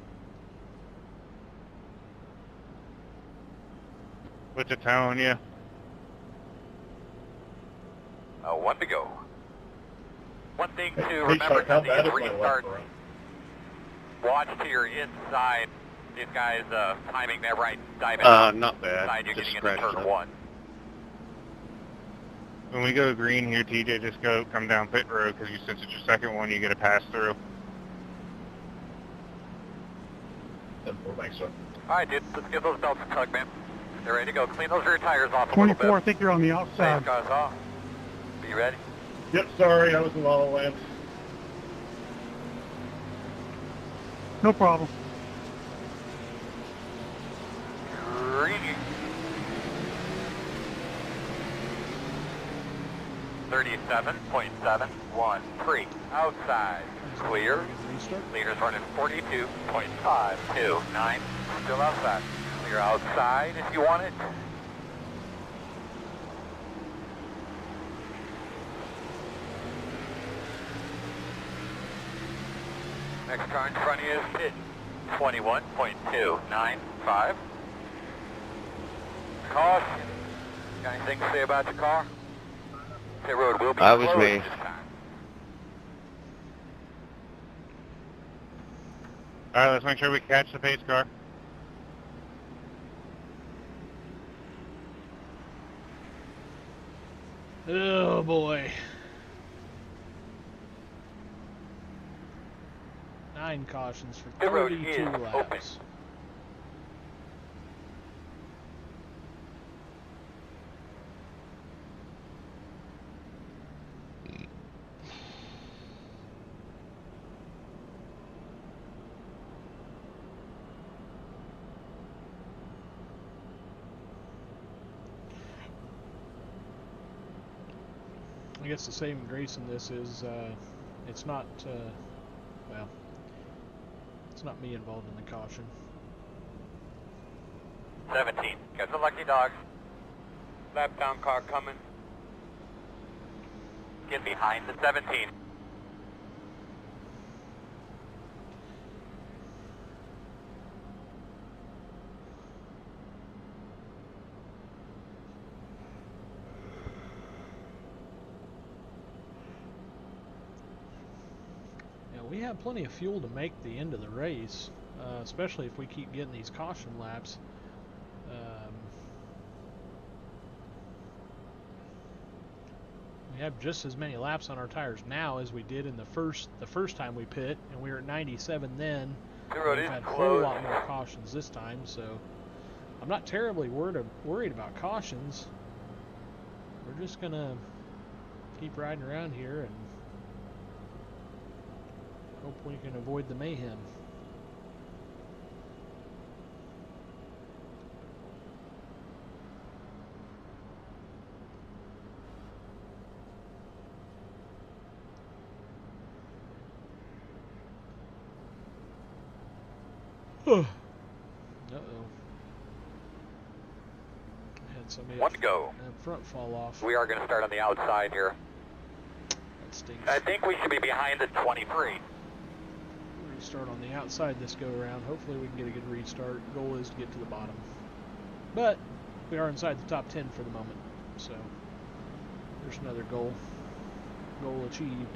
What's it telling you? One to go. One thing to Hey, remember Chuck, how to bad these is my restarts. left front? Watch to your inside. These guys timing that right, diving Not bad. inside you Just getting into scratched turn up. one. When we go green here, TJ, just come down pit road, because since it's your second one, you get a pass through. Thanks, sir. Alright, dude, let's give those belts a tug, man. They're ready to go. Clean those rear tires off a 24, little I bit. think you're on the Safe outside. cars off. Are you ready? Yep, sorry, I was in La La Land. No problem. Green. 37.713. Outside. Clear. Leaders running 42.529. Still outside. Clear outside if you want it. Next car in front of you is pit 21.295. Caution. Got anything to say about your car? Pit road will be That was closed me. this time. All right, let's make sure we catch the pace car. Oh boy. 9 cautions for The road 32 is laps. open. I guess the saving grace in this is it's not, well, it's not me involved in the caution. 17. Got the lucky dogs. Lap down car coming. Get behind the 17. we have plenty of fuel to make the end of the race, especially if we keep getting these caution laps. We have just as many laps on our tires now as we did in the first time we pit, and we were at 97 then. We've had a whole lot more cautions this time, so I'm not terribly worried about cautions. We're just gonna keep riding around here and hope we can avoid the mayhem. Uh-oh. Had somebody One to go. up front fall off. We are going to start on the outside here. That stinks. I think we should be behind the 23. Restart on the outside this go around. Hopefully we can get a good restart. Goal is to get to the bottom. But we are inside the top 10 for the moment. So there's another goal. Goal achieved.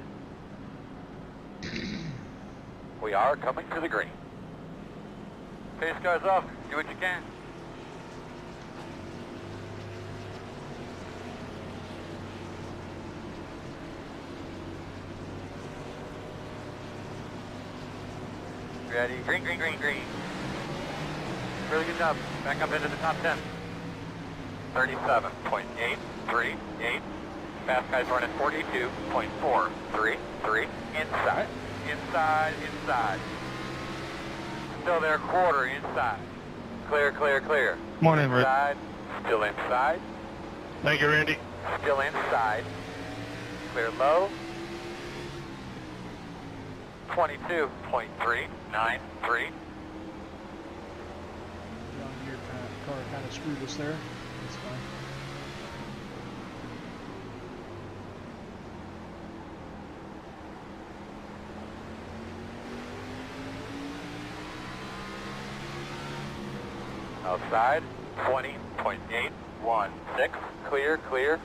We are coming to the green. Pace cars off. Do what you can. Ready? Green, green, green, green. Really good job. Back up into the top 10. 37.838. Fast guys running 42.433. Inside. Inside, inside. Still there, quarter inside. Clear, clear, clear. Morning, Rick. Inside. Still inside. Thank you, Randy. Still inside. Clear low. 22.393. Your car kind of screwed us there. That's fine. Outside, 20.816. Clear, clear.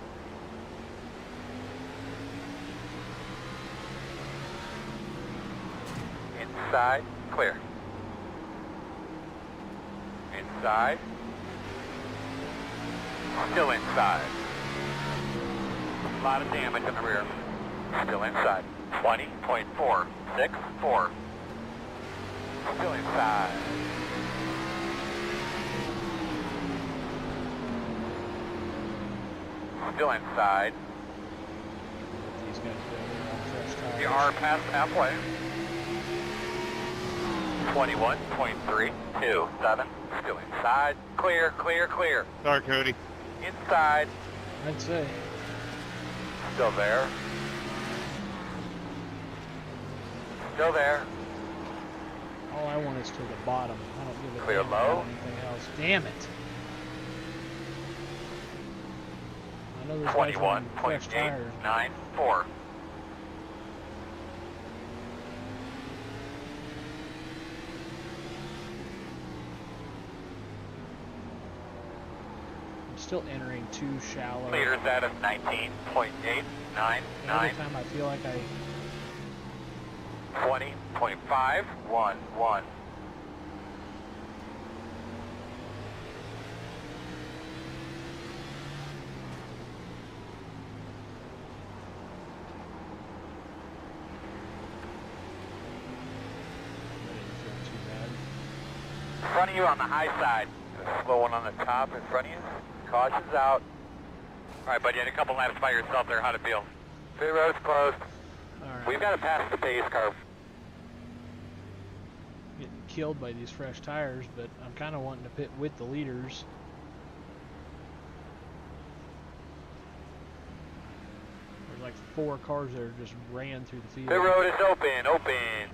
Inside, clear. Inside. Still inside. A lot of damage in the rear. Still inside. 20.464. Still inside. Still inside. These guys on fresh tires. We are past halfway. 21.327. Still inside. Clear, clear, clear. Sorry, Cody. Inside. I'd say. Still there. Still there. All I want is to the bottom. I don't give a Clear damn low. about anything else. Damn it. I know those guys run fresh tires. 21.894. I'm still entering too shallow. Meters out of 19.899. Every time I feel like I 20.511. didn't feel too bad. In front of you on the high side. Slow one on the top in front of you. Caution's out. Alright, buddy, you had a couple laps by yourself there. How'd it feel? Pit road's closed. All right. We've got to pass the pace car. Getting killed by these fresh tires, but I'm kind of wanting to pit with the leaders. There's like 4 cars that just ran through the field. Pit road is open, open.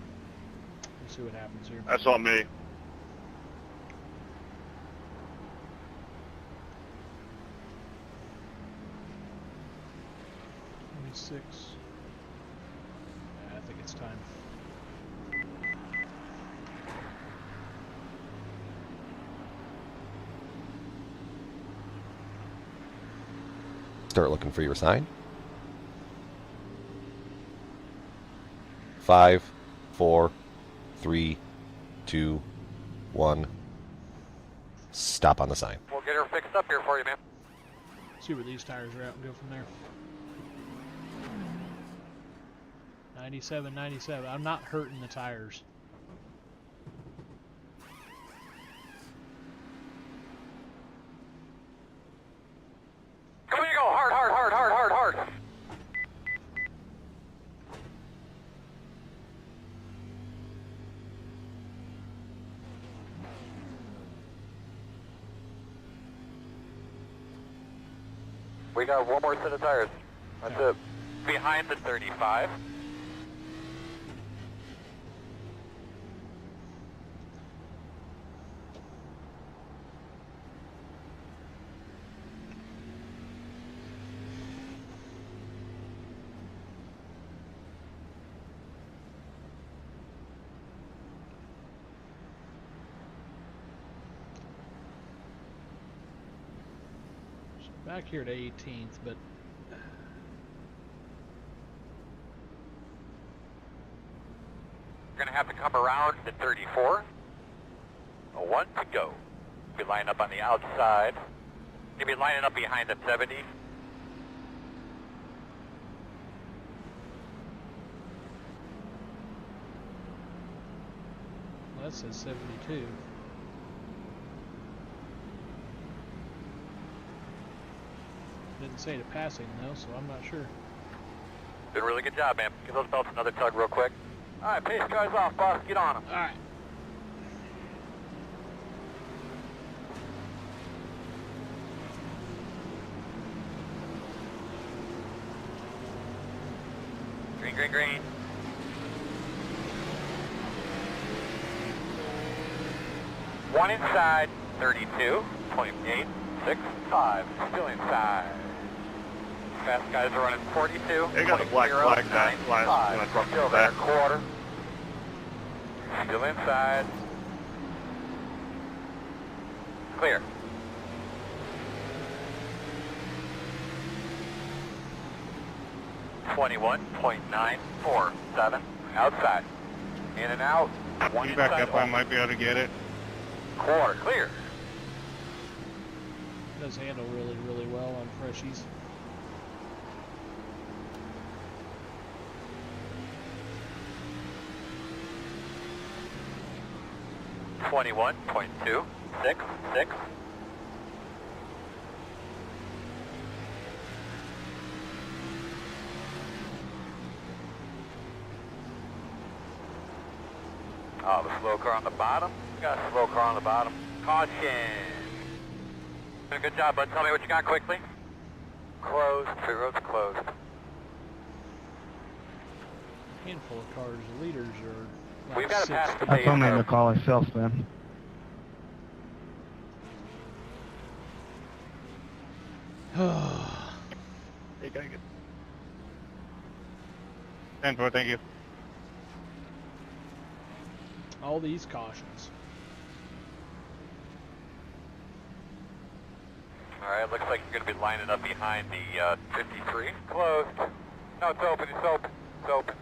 We'll see what happens here. That's on me. Six. Yeah, I think it's time. Start looking for your sign. 5, 4, 3, 2, 1. Stop on the sign. We'll get her fixed up here for you, man. See where these tires are at and go from there. 97, 97. I'm not hurting the tires. Come here, go hard, hard, hard, hard, hard, hard. We got one more set of tires. That's it. Behind the 35. Back here to 18th, but We're going to have to come around to 34. A 1 to go. Be lining up on the outside. You'll be lining up behind the 70. well, that says 72. Didn't say to passing though, so I'm not sure. Did a really good job, man. Give those belts another tug real quick. All right, pace cars off, boss. Get on them. All right. Green, green, green. One inside, 32.865. Still inside. Fast guys are running 42. They got a black flag that last when I dropped Still the there, back. quarter. Still inside. Clear. .947. Outside. In and out. One You back inside. up, I might be able to get it. Quarter. Clear. It does handle really, really well on freshies. .266. Oh, the slow car on the bottom. We got a slow car on the bottom. Caution. Good job, bud. Tell me what you got quickly. Closed. Pit road's closed. Handful of cars. The leaders are like We've got to pass the That's base. only in the call itself, man. Hey, can I get 10-4, thank you. all these cautions. Alright, looks like you're going to be lining up behind the 53. Closed. No, it's open, it's open, it's open.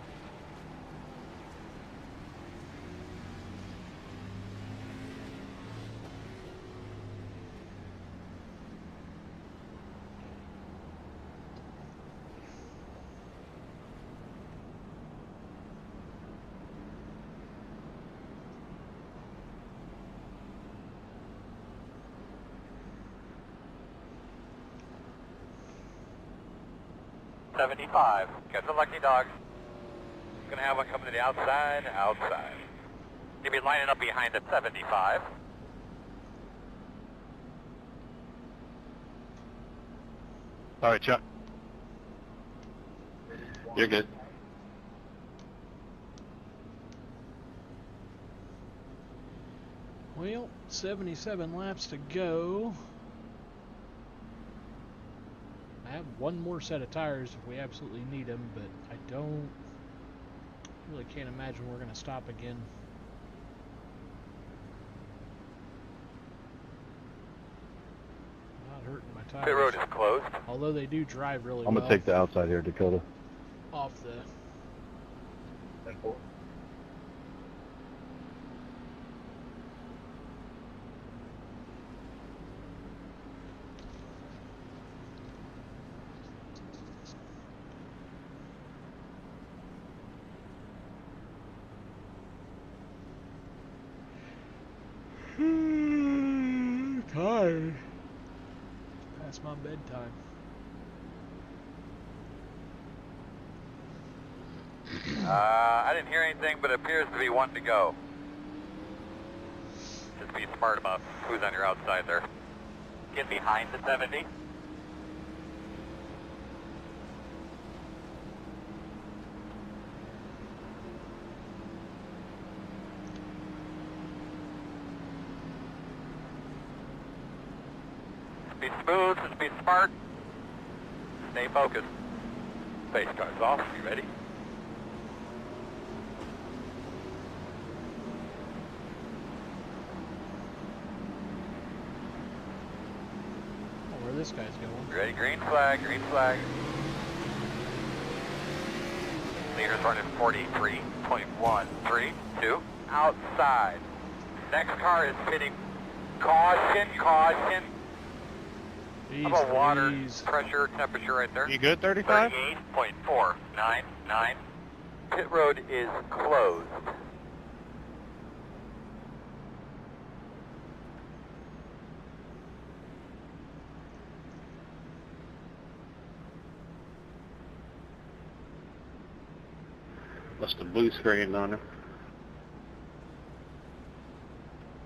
.75. Got the lucky dog. Gonna have one coming to the outside, outside. You'll be lining up behind the 75. Sorry, Chuck. You're good. Well, 77 laps to go. I have one more set of tires if we absolutely need them, but I really can't imagine we're going to stop again. Not hurting my tires. Pit road is closed. Although they do drive really I'm well. gonna take the outside here, Dakota. Off the... tired. Past my bedtime. I didn't hear anything, but it appears to be one to go. Just be smart about who's on your outside there. Get behind the 70. Just be smooth, just be smart. Stay focused. Face car's off, you ready? Where this guy's going. Ready, green flag, green flag. Leader's running 43.132. Outside. Next car is pitting. Caution, caution. How about water pressure, temperature right there? You good, 35? 38.499. Pit road is closed. Must have blue screened on him.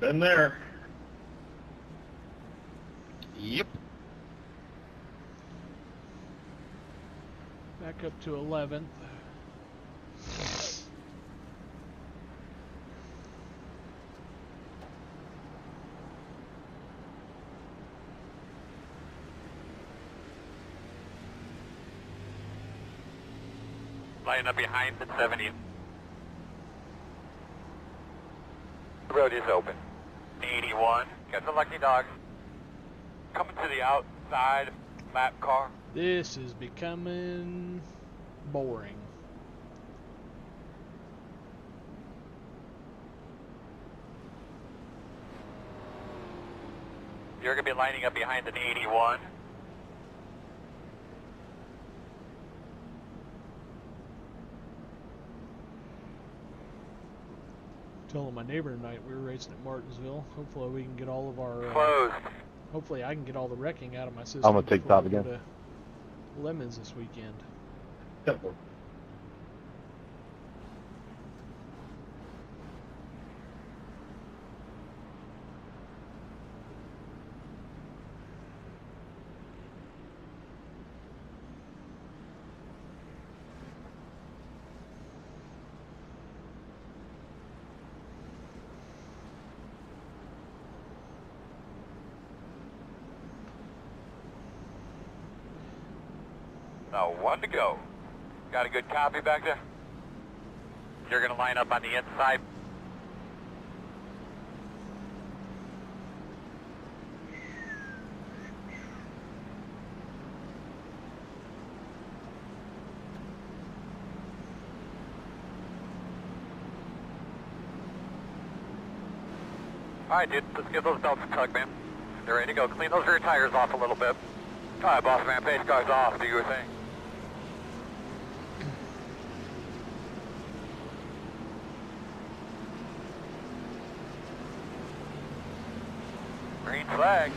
Been there. Yep. Back up to 11th. Line up behind the 70. The road is open. 81. Got the lucky dog. Coming to the outside lap car. This is becoming boring. You're going to be lining up behind an 81. Telling my neighbor tonight we were racing at Martinsville. Hopefully we can get all of our Closed. hopefully I can get all the wrecking out of my system. I'm gonna take before top we go again. to Lemons this weekend. Now, one to go. Got a good copy back there? You're going to line up on the inside. All right, dude, let's get those belts tugged, man. They're ready to go. Clean those rear tires off a little bit. All right, boss man, pace car's off. Do your thing. Green flag.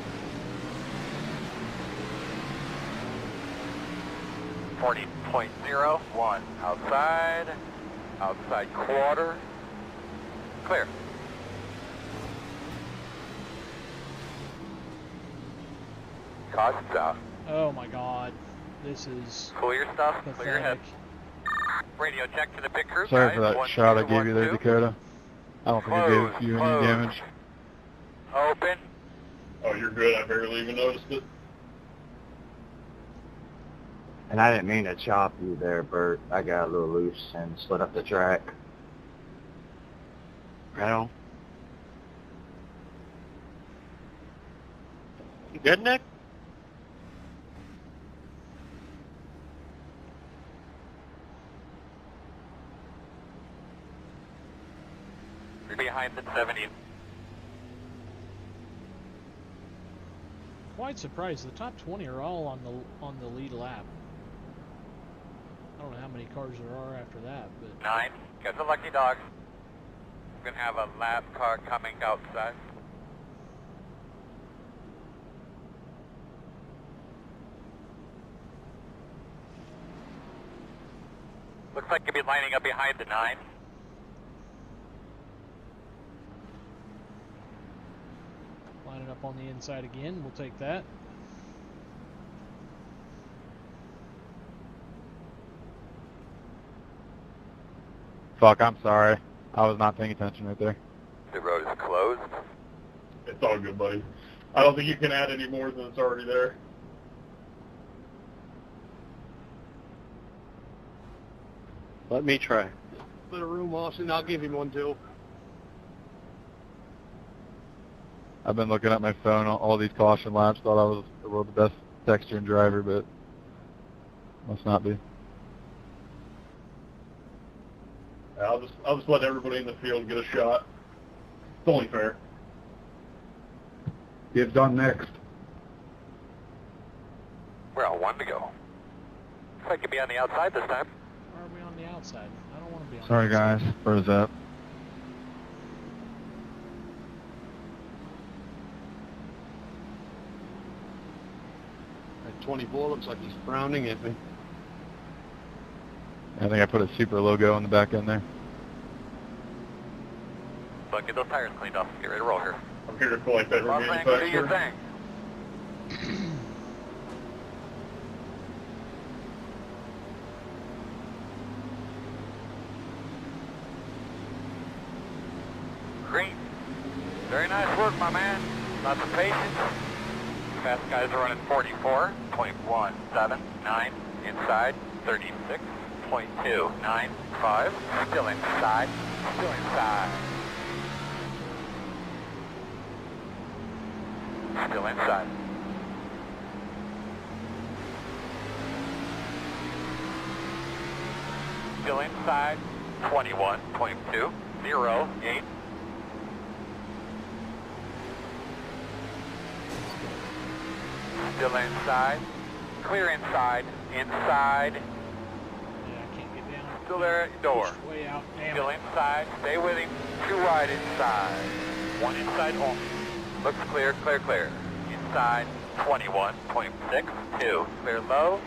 40.01. Outside. Outside quarter. Clear. Caution's out. Oh my god. This is Clear your stuff. Clear your head. pathetic. Radio check to the pit crew. Sorry guys. for that 1, shot I 2, gave you there, 1, 2. Dakota. I don't think it Closed, gave you any closed. damage. Open. Oh, you're good. I barely even noticed it. And I didn't mean to chop you there, Bert. I got a little loose and slid up the track. Right on. You good, Nick? You're behind the 70. Quite surprised. The top 20 are all on the lead lap. I don't know how many cars there are after that, but 9. Got the lucky dog. We're going to have a lap car coming outside. Looks like you'll be lining up behind the 9. Lining up on the inside again. We'll take that. Fuck, I'm sorry. I was not paying attention right there. The road is closed. It's all good, buddy. I don't think you can add any more than it's already there. Let me try. Bit of room, Austin. I'll give him one too. I've been looking at my phone all these caution laps. Thought I was the world's best texter and driver, but must not be. I'll just let everybody in the field get a shot. It's only fair. It's done next. We're on 1 to go. Looks like you'll be on the outside this time. Why are we on the outside? I don't want to be on Sorry, the outside. guys. Froze up. At 24, looks like he's frowning at me. I think I put a super logo on the back end there. But get those tires cleaned up. Get ready to roll here. I'm here to collect that Mustang, go do your manufacturer. thing. Green. Very nice work, my man. Lots of patience. Fast guys are running 44.179. Inside, 36.295. Still inside. Still inside. Still inside. Still inside. 21.208. Still inside. Clear inside. Inside. Yeah, I can't get down. Still there at your door. Pushed way out. Damn Still it. inside. Stay with him. 2 wide inside. 1 inside only. Looks clear, clear, clear. Inside. 21.62. Clear low.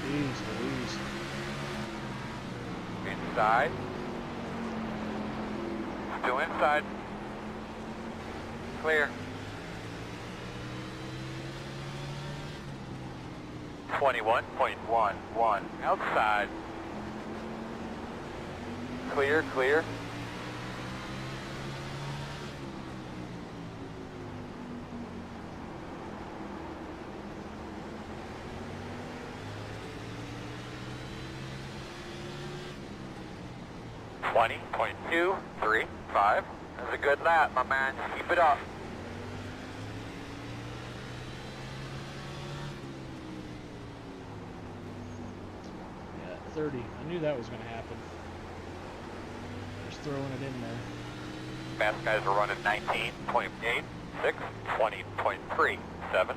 Jeez Louise. Inside. Still inside. Clear. 21.11. Outside. Clear, clear. .235. That's a good lap, my man. Keep it up. Yeah, 30. I knew that was going to happen. Just throwing it in there. Fast guys are running 19.86, 20.37.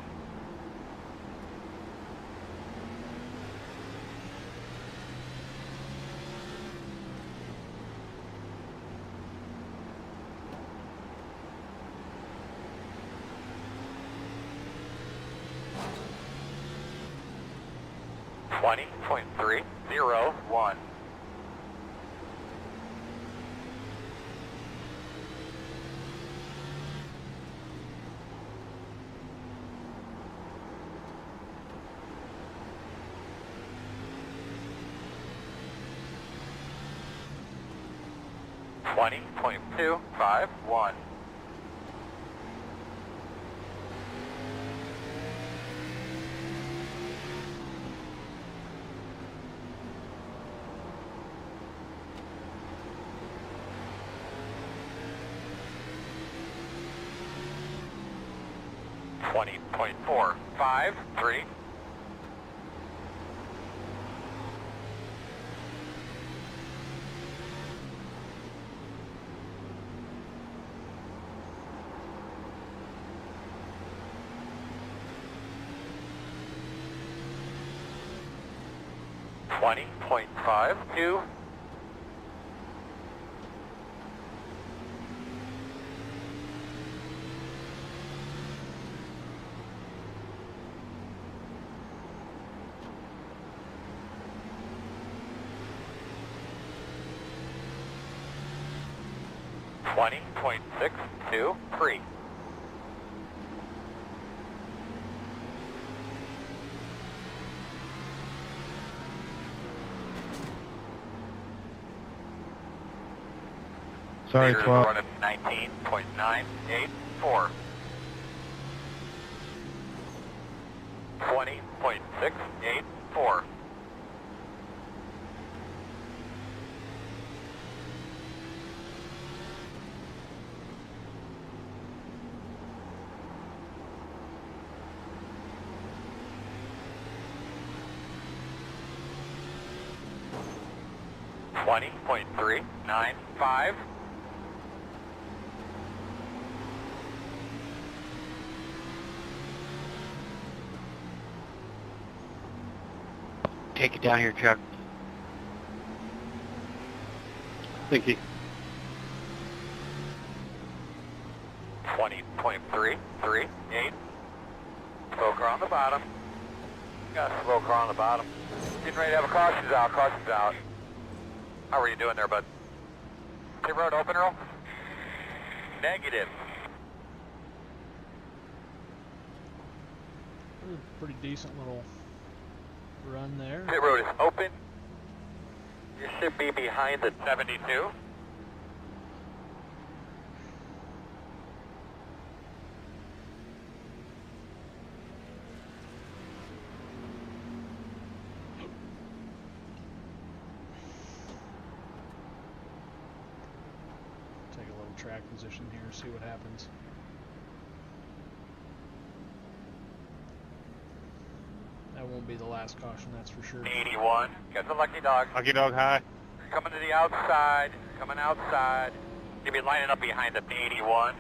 .301. .251. .453. .52. 20.62 Sorry, Meters 12. running 19.984. 20.684. .395. Take it down here, Chuck. Thank you. 20.338. Slow car on the bottom. Got a slow car on the bottom. Getting ready to have a cautions out, cautions out. How are you doing there, bud? Pit road open roll? Negative. Pretty decent little run there. Pit road is open. You should be behind the 72. Take a little track position here, see what happens. That won't be the last caution, that's for sure. 81. Got the lucky dog. Lucky dog high. Coming to the outside. Coming outside. You'll be lining up behind the 81.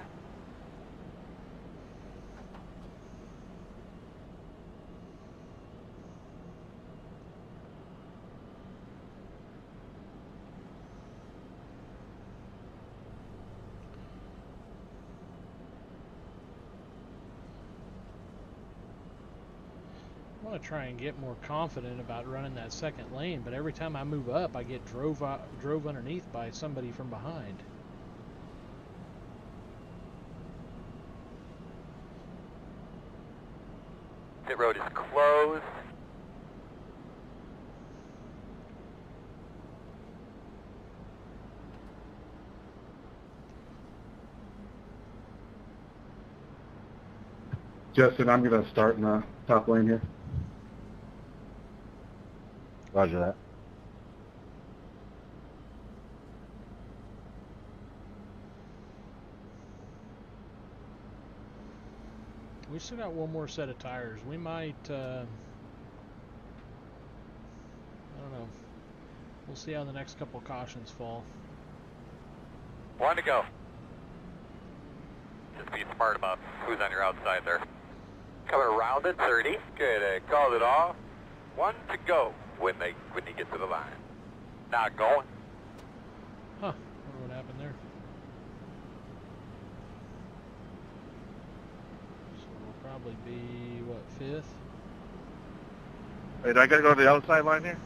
I want to try and get more confident about running that second lane, but every time I move up, I get drove underneath by somebody from behind. Pit road is closed. Justin, I'm going to start in the top lane here. Roger that. We still got one more set of tires. We might, I don't know. We'll see how the next couple cautions fall. One to go. Just be smart about who's on your outside there. Coming around at 30. Good, called it off. One to go when you get to the line. Not going. Huh, wonder what happened there. So we'll probably be, what, 5th? Wait, I gotta go to the outside line here?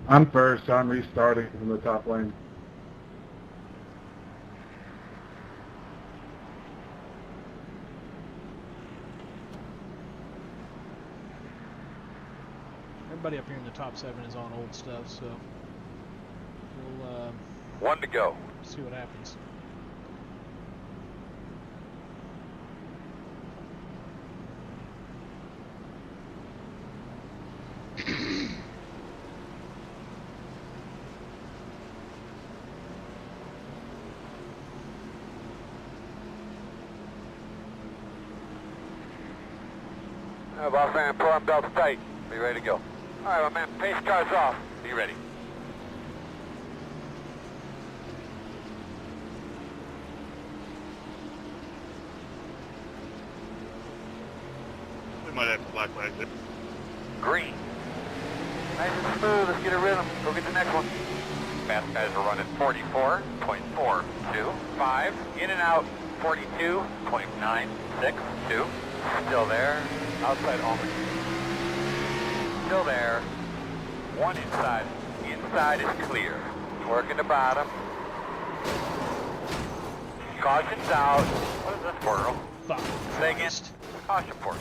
I'm first, so I'm restarting from the top lane. Everybody up here in the top 7 is on old stuff, so we'll one to go. see what happens. Boss man, pull on belts tight. Be ready to go. All right, my man, pace car's off. Be ready. We might have to black flag it. Green. Nice and smooth. Let's get a rhythm. Go get the next one. Fast guys are running 44.425. In and out 42.962. Still there. Outside Almond. Still there. One inside. Inside is clear. Working the bottom. Caution's out. What is this for? Fuck. Say again. Caution port.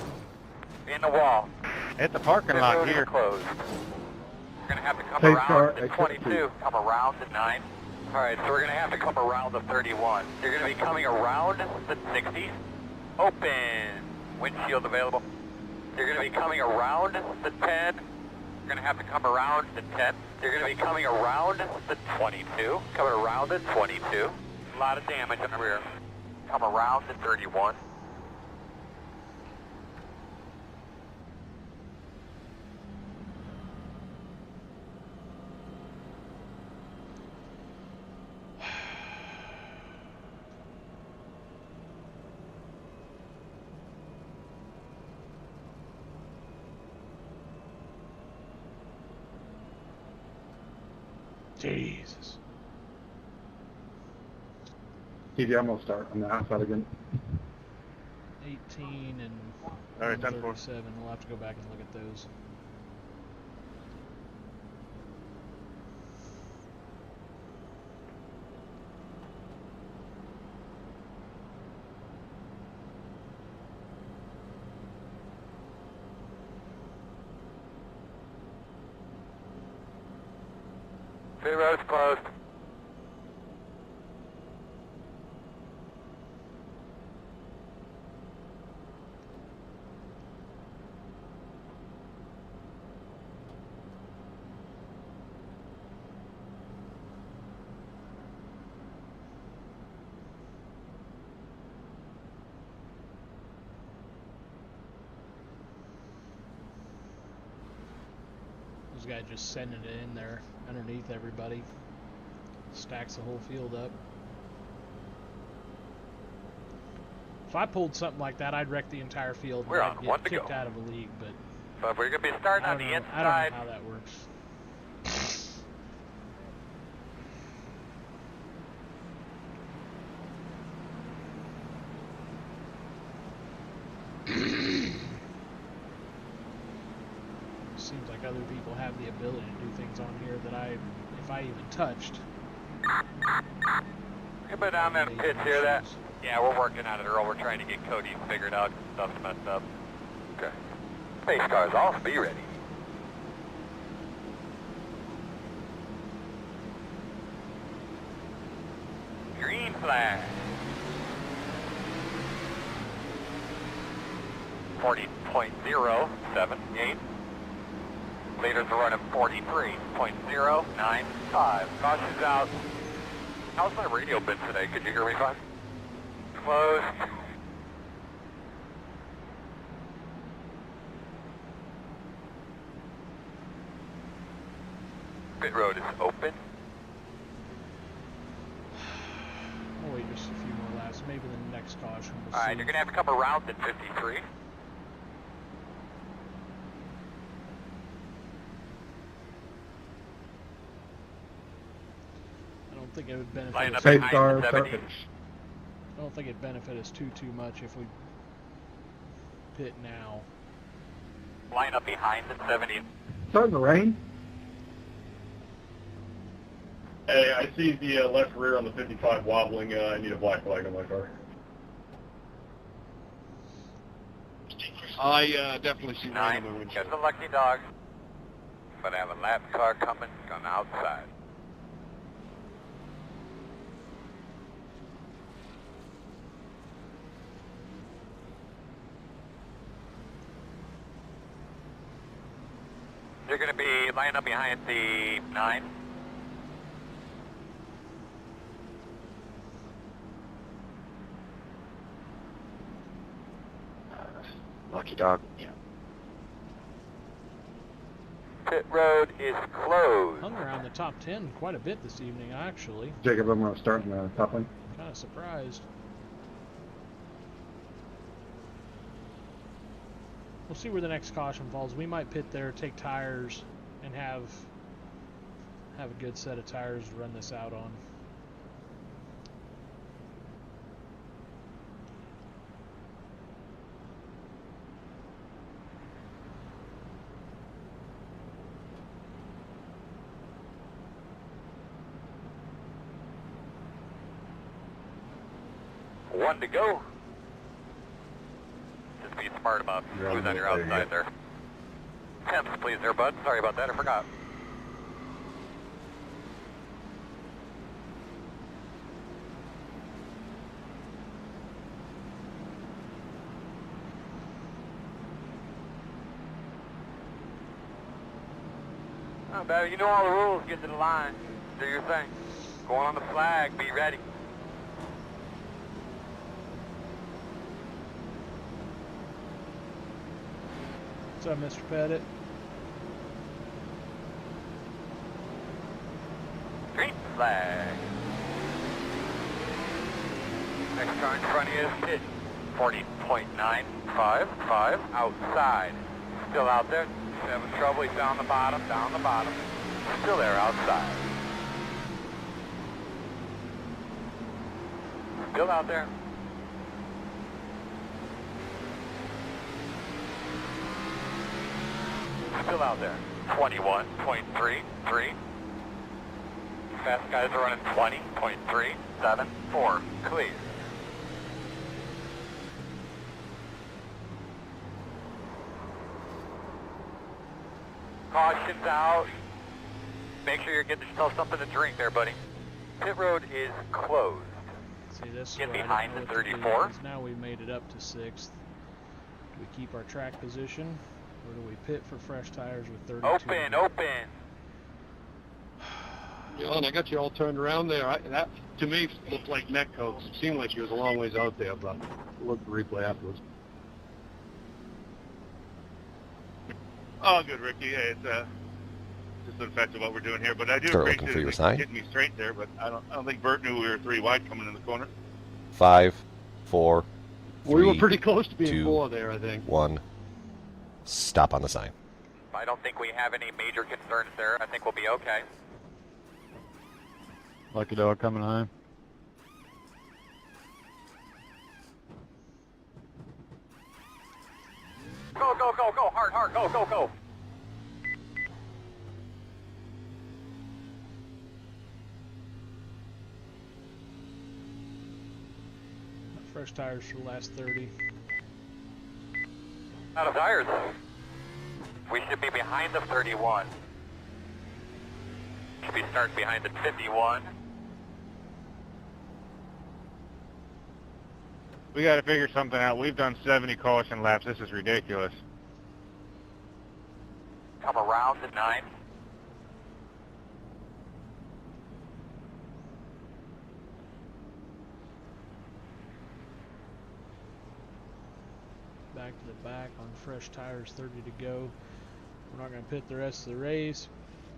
In the wall. At the parking lot here. Closed. You're going to have to come Take around car, to exit 22. two. Come around to 9. Alright, so we're going to have to come around to 31. You're going to be coming around the 60s. Open. Windshield available. You're going to be coming around the 10. You're going to have to come around the 10. You're going to be coming around the 22. Coming around the 22. A lot of damage on the rear. Come around the 31. Jesus. TJ, I'm gonna start on the outside again. 18 and All right, 10-4. 37. We'll have to go back and look at those. Pit road's closed. Those guys just sending it in there underneath everybody. Stacks the whole field up. If I pulled something like that, I'd wreck the entire field. We're and on I'd one get to kicked go. out of a league, but So if we're going to be starting I on don't the know. I inside, don't know how that works. Seems like other people have the ability to do things on here that if I even touched. anybody down in the pits hear that? Yeah, we're working on it, Earl. We're trying to get Cody figured out. Stuff's messed up. Okay. Space cars off. Be ready. Green flag. 40.078. Leaders are running 43.095. Caution's out. How's my radio been today? Could you hear me fine? Closed. Pit road is open. I'll wait just a few more laps. Maybe the next caution will Alright, you're going to have to come around at 53. I don't think it would benefit Line us. up Safe behind car, the start 70. finish. I don't think it'd benefit us too much if we pit now. Line up behind the 70. Starting to rain. Hey, I see the left rear on the 55 wobbling. I need a black flag on my car. I definitely see rain on my 9. windshield. Got the lucky dog. But I have a lap car coming on the outside. You're going to be lining up behind the 9. Lucky dog. Yeah. Pit road is closed. Hung around the top 10 quite a bit this evening, actually. Jacob, I'm going to start in the top lane. Kind of surprised. We'll see where the next caution falls. We might pit there, take tires, and have a good set of tires to run this out on. 1 to go. Just be smart about who's on your outside there. Temps, please there, bud. Sorry about that, I forgot. Not bad. You know all the rules. Get to the line. Do your thing. Going on the flag. Be ready. What's up, Mr. Pettit? Green flag. Next car in front of you is pit. 40.955 outside. Still out there. He's having trouble. He's down the bottom. Down the bottom. Still there outside. Still out there. Still out there. 21.33. Fast guys are running 20.374. Clear. Caution's out. Make sure you're getting yourself something to drink there, buddy. Pit road is closed. See, this Get is what I behind don't the know what to do, 34. 'cause now we've made it up to 6th. Do we keep our track position, or do we pit for fresh tires with 32? Open, open. John, I got you all turned around there. That, to me, looked like neck coats. It seemed like he was a long ways out there, but look at the replay afterwards. Oh, good, Ricky. Hey, it's just an effect of what we're doing here, but I do Start looking appreciate for your it sign. getting me straight there. But I don't think Bert knew we were 3 wide coming in the corner. 5, 4, 3, We were pretty close to being 2, 4 there, I think. 1. Stop on the sign. I don't think we have any major concerns there. I think we'll be okay. Lucky dog coming home. Go, go, go, go. Hard, hard. Go, go, go. Fresh tires for the last 30. Out of tires. We should be behind the 31. Should be starting behind the 51. We got to figure something out. We've done 70 caution laps. This is ridiculous. Come around the 9. Back to the back on fresh tires, 30 to go. We're not going to pit the rest of the race.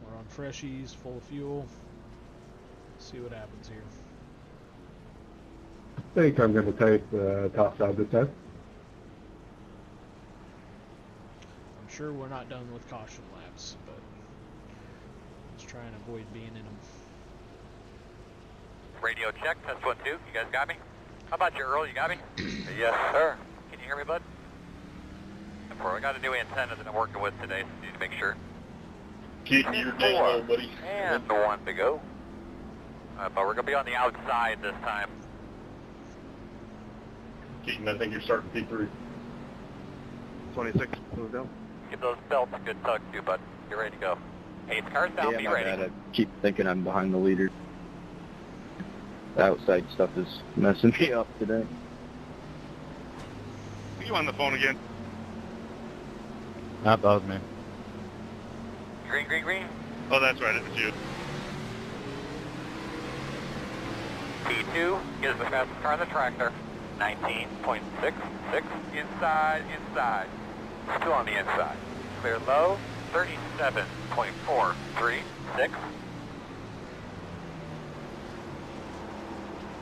We're on freshies, full of fuel. See what happens here. I think I'm going to take the top side this time. I'm sure we're not done with caution laps, but let's try and avoid being in them. Radio check, test 1, 2. You guys got me? How about you, Earl? You got me? Yes, sir. Can you hear me, bud? I got a new antenna that I'm working with today, so you need to make sure. Keep your dang low, buddy. And 1 to go. But we're going to be on the outside this time. Keaton, I think you're starting P3. 26, move down. Give those belts a good tug too, bud. Get ready to go. Hey, the car's down, Yeah, be my ready. bad. I keep thinking I'm behind the leader. The outside stuff is messing me up today. Are you on the phone again? That was me. Green, green, green. Oh, that's right. It was you. P2 is the fastest car on the track there. 19.66 inside, inside. Still on the inside. Clear low, 37.436.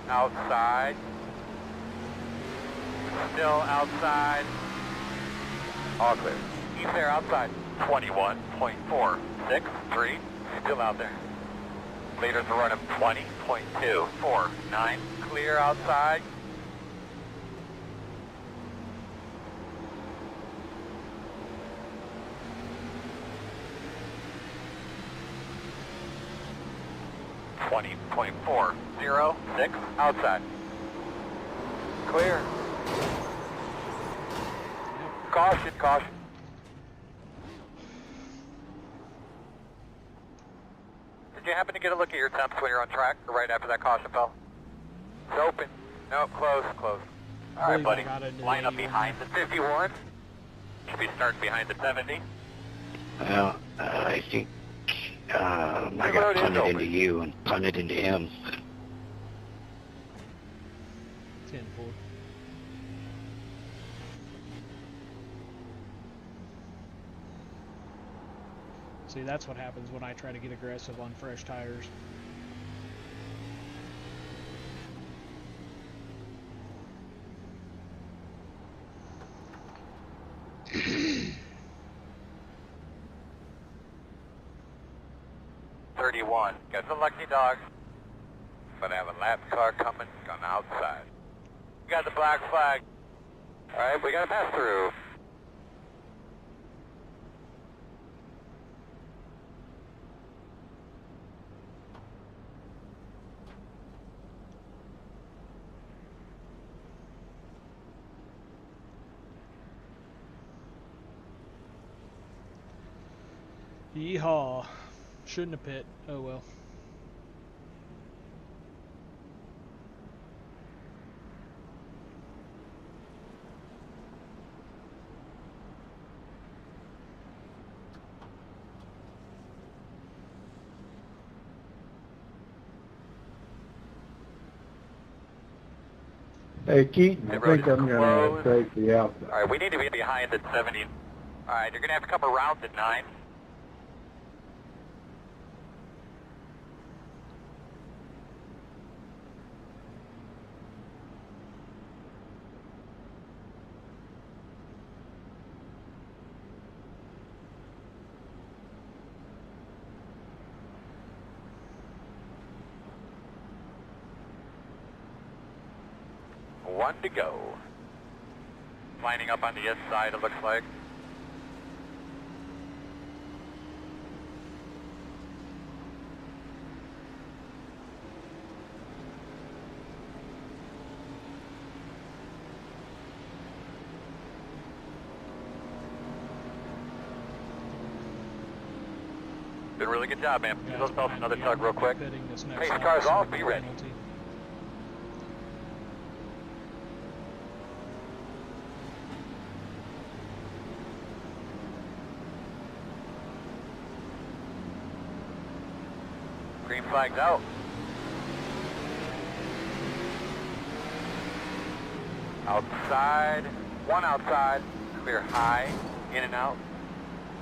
Outside. Still outside. All clear. He's there outside. 21.463. Still out there. Leaders are running 20.249. Clear outside. .406 outside. clear. Caution, caution. Did you happen to get a look at your temps when you're on track, or right after that caution fell? It's open. No, close, close. All right, buddy. Line up behind the 51. Should be starting behind the 70. Well, I think I got punted into you and punted into him. 10-4. See, that's what happens when I try to get aggressive on fresh tires. Got the lucky dog, but I have a lap car coming on the outside. We got the black flag. All right, we got to pass through. Yeehaw. Shouldn't have pit. Oh well. Hey, Keaton, I think I'm going to take the outside. All right, we need to be behind at 70. All right, you're going to have to come around at 9. One to go. Lining up on the S side, it looks like. Did a really good job, man. Give those belts another tug real quick. Hey, car's off, be ready. Green flag's out. Outside. One outside. Clear high. In and out.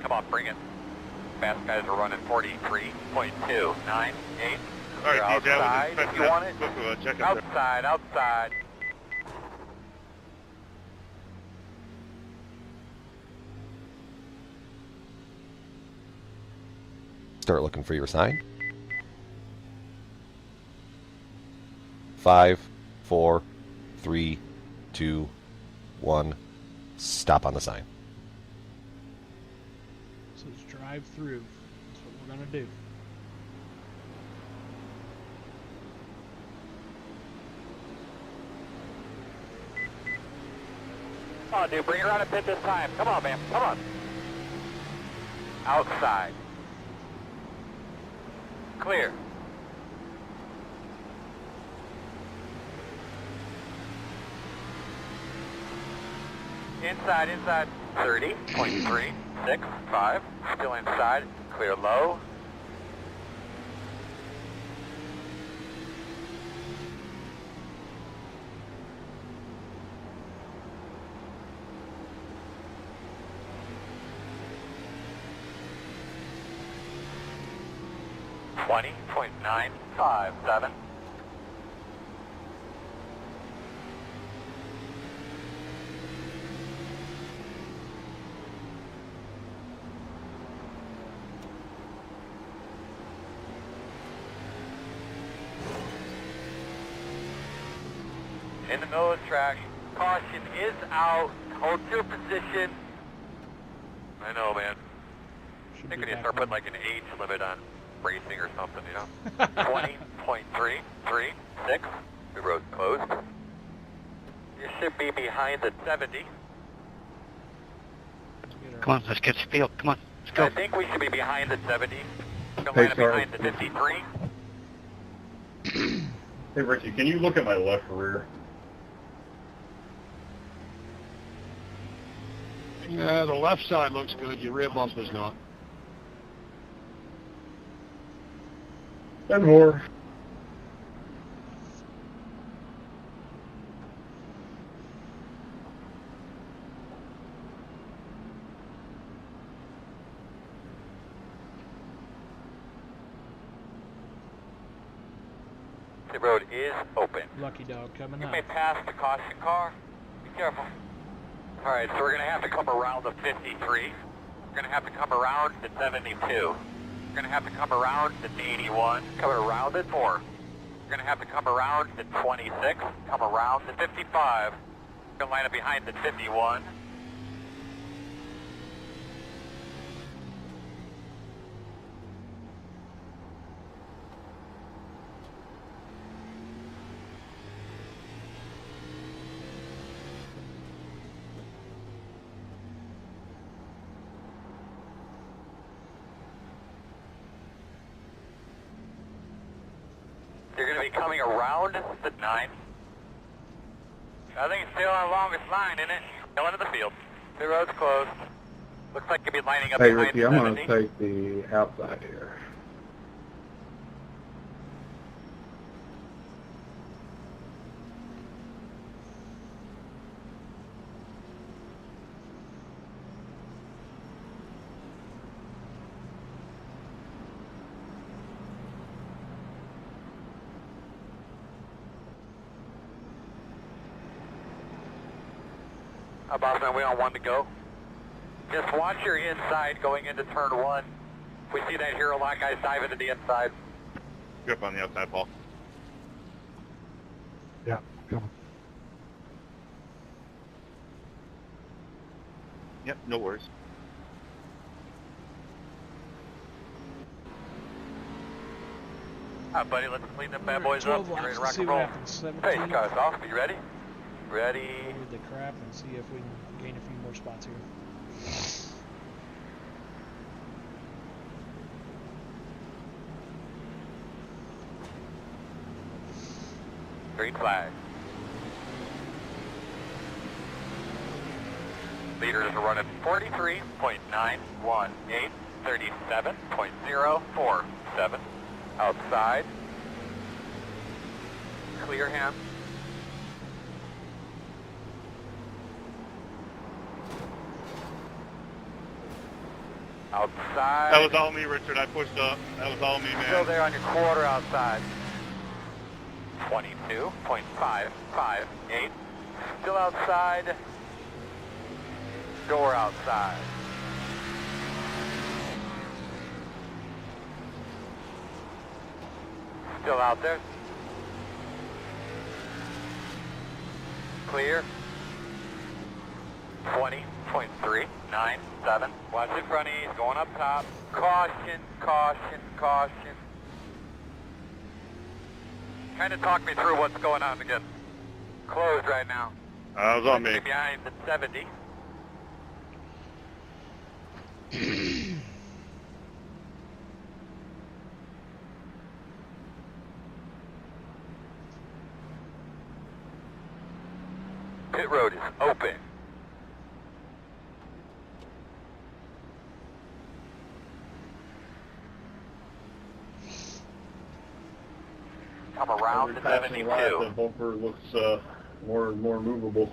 Come on, bring it. Fast guys are running 43.298. All right, outside if you want it. Outside, outside. Start looking for your sign. 5, 4, 3, 2, 1. Stop on the sign. So it's drive through. That's what we're going to do. Come on, dude, bring her on a pit this time. Come on, man, come on. Outside. Clear. Inside, inside. 30.365. Still inside. Clear low. .957. In the middle of the track. Caution is out. Hold your position. I know, man. I think we need to start putting like an age limit on racing or something, you know? 20.336. The road's closed. You should be behind the 70. Come on, let's get the field. Come on, let's go. I think we should be behind the 70. We're Hey, line up sorry. behind the 53. Hey, Richie, can you look at my left rear? Yeah, the left side looks good. Your rear bumper's not. And more. The road is open. Lucky dog coming You up. may pass the caution car. Be careful. All right, so we're going to have to come around the 53. We're going to have to come around the 72. We're going to have to come around the 81. Come around the 4. We're going to have to come around the 26. Come around the 55. We're going to line up behind the 51. You're going to be coming around the 9. I think it's still our longest line, isn't it? Still into the field. The road's closed. Looks like you'll be lining up Hey, behind Ricky, I'm 70. going to take the outside here. Bossman, we on 1 to go. Just watch your inside going into turn 1. If we see that hero lock, guys dive into the inside. Grip on the outside, Paul. Yeah, come on. Yep, no worries. All right, buddy, let's clean them bad boys up. 12 Get ready laps to to rock see and what roll. happens. Hey, 17. cars off. Are you ready? Ready. With the crap and see if we can gain a few more spots here. Green flag. Leaders are running 43.918, 37.047. Outside. Clear hand. Outside. That was all me, Richard. I pushed up. That was all me, man. Still there on your quarter outside. 22.558. Still outside. Door outside. Still out there. Clear. 20.397. Watch in front of you. He's going up top. Caution, caution, caution. Kind of talk me through what's going on again. Closed right now. That was on me. Behind the 70. Pit road is open. Come around to Passing lap, 72. the bumper looks more and more movable.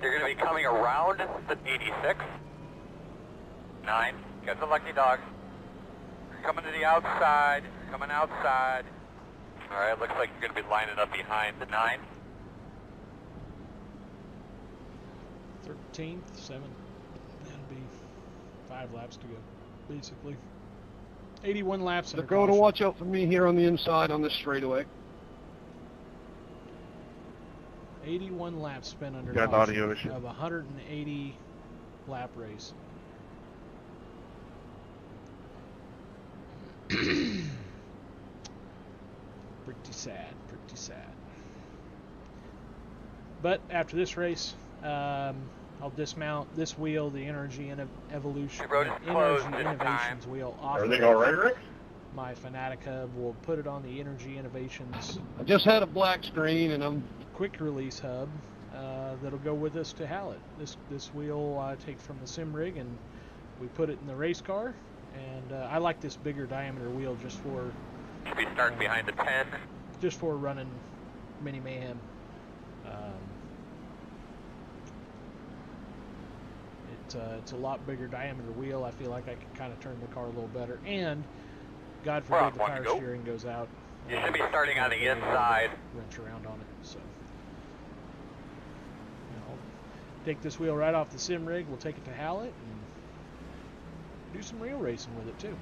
You're going to be coming around the 86. 9. Got the lucky dog. You're coming to the outside. Coming outside. All right, looks like you're going to be lining up behind the 9. 13th, 7th. That'll be 5 laps to go, basically. 81 laps. So go to watch out for me here on the inside on this straightaway. 81 laps spent under Got an caution audio issue. of 180 lap race. Pretty sad, pretty sad. But after this race, I'll dismount this wheel, the Energy Innovations wheel, off Everything all right, Rick? my Fanatic hub. We'll put it on the Energy Innovations I just had a black screen and I'm quick release hub that'll go with us to Hallett. This wheel I take from the sim rig and we put it in the race car. And I like this bigger diameter wheel just for Should be starting behind the 10. Just for running Mini Mayhem. It's a lot bigger diameter wheel. I feel like I can kind of turn the car a little better. And God forbid the power steering goes out. You should be starting on the inside. Wrench around on it. So I'll take this wheel right off the sim rig. We'll take it to Hallett and do some real racing with it too.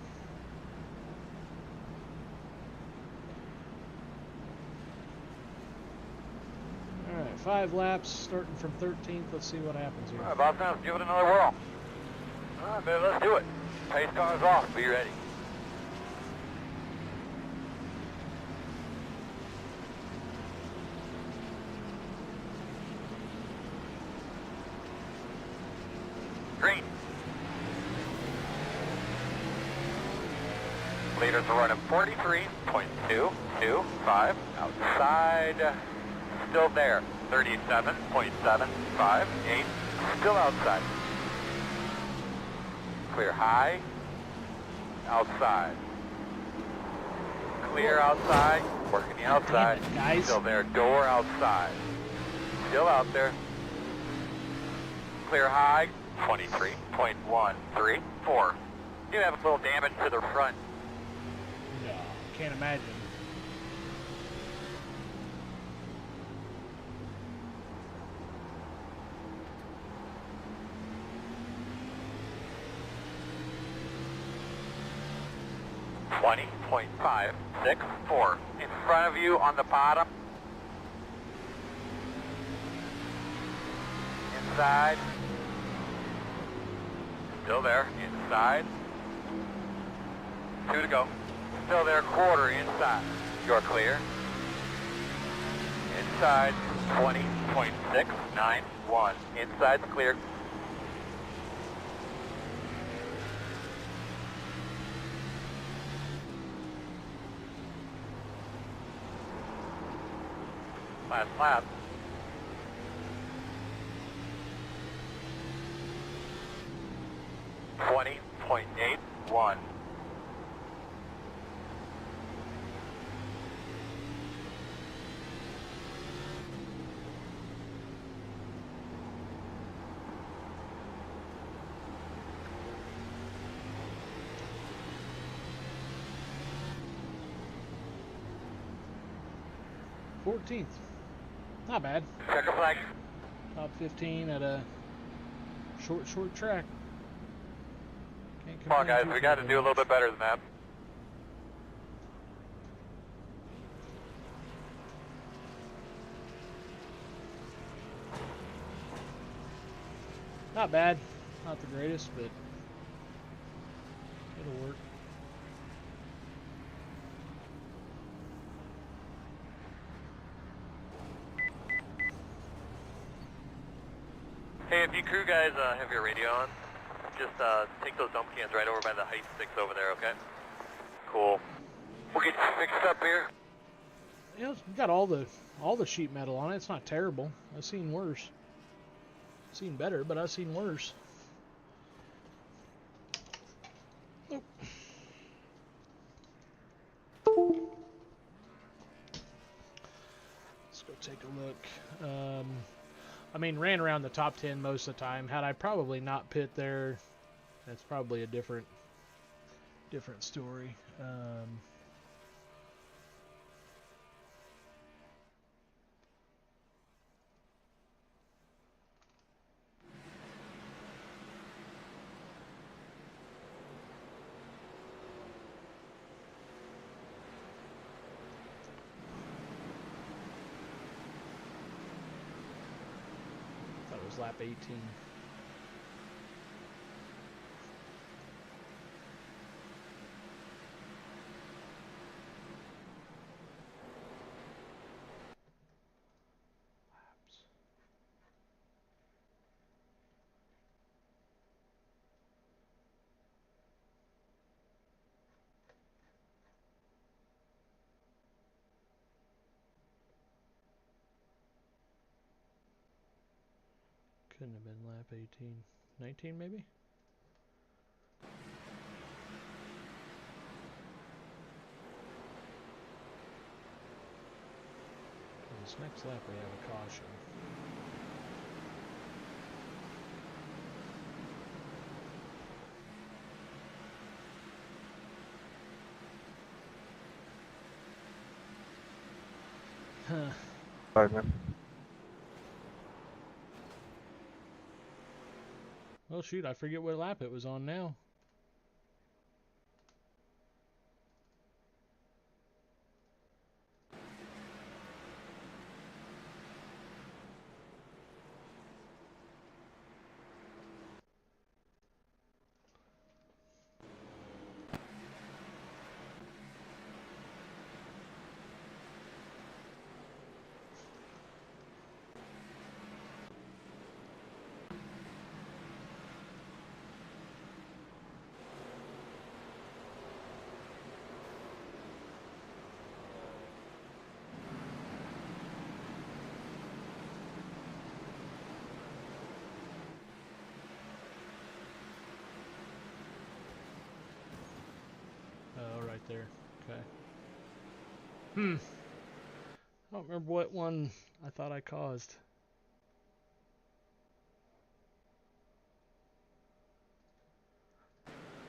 Alright, 5 laps, starting from 13th. Let's see what happens here. Alright, Bob, now give it another whirl. Alright, man, let's do it. Pace car's off. Be ready. Green. Leaders are running 43.225 outside. Still there. 37.758. Still outside. Clear high. Outside. Clear outside. Working the outside. Damn it, guys. Still there. Door outside. Still out there. Clear high. 23.134. You have a little damage to the front. No, can't imagine. .564 in front of you on the bottom. Inside. Still there. Inside. 2 to go. Still there. Quarter inside. You're clear. Inside. 20.691. Inside's clear. Last lap. .81. .14th. Not bad. Checker flag. Top 15 at a short track. Can't Come on, guys. complain We too got to much. do a little bit better than that. Not bad. Not the greatest, but it'll work. Hey, if you crew guys have your radio on, just take those dump cans right over by the height sticks over there, okay? Cool. We'll get you fixed up here. Yeah, it's got all the sheet metal on it. It's not terrible. I've seen worse. Seen better, but I've seen worse. Nope. Let's go take a look. I mean, ran around the top 10 most of the time. Had I probably not pit there, that's probably a different story. Lap 18. Couldn't have been lap 18. 19 maybe? This next lap we have a caution. Huh. 5 minutes. Well, shoot, I forget what lap it was on now. Oh, right there. Okay. I don't remember what one I thought I caused.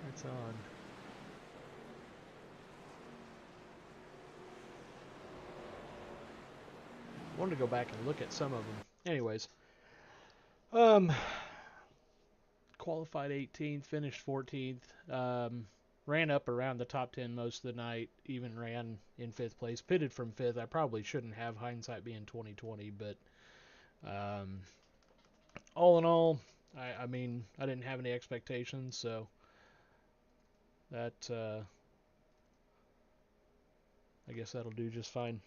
That's on. I wanted to go back and look at some of them. Anyways. Qualified 18th, finished 14th. Ran up around the top 10 most of the night, even ran in 5th place. Pitted from 5th. I probably shouldn't have, hindsight being 2020, but all in all, I mean, I didn't have any expectations, so that I guess that'll do just fine.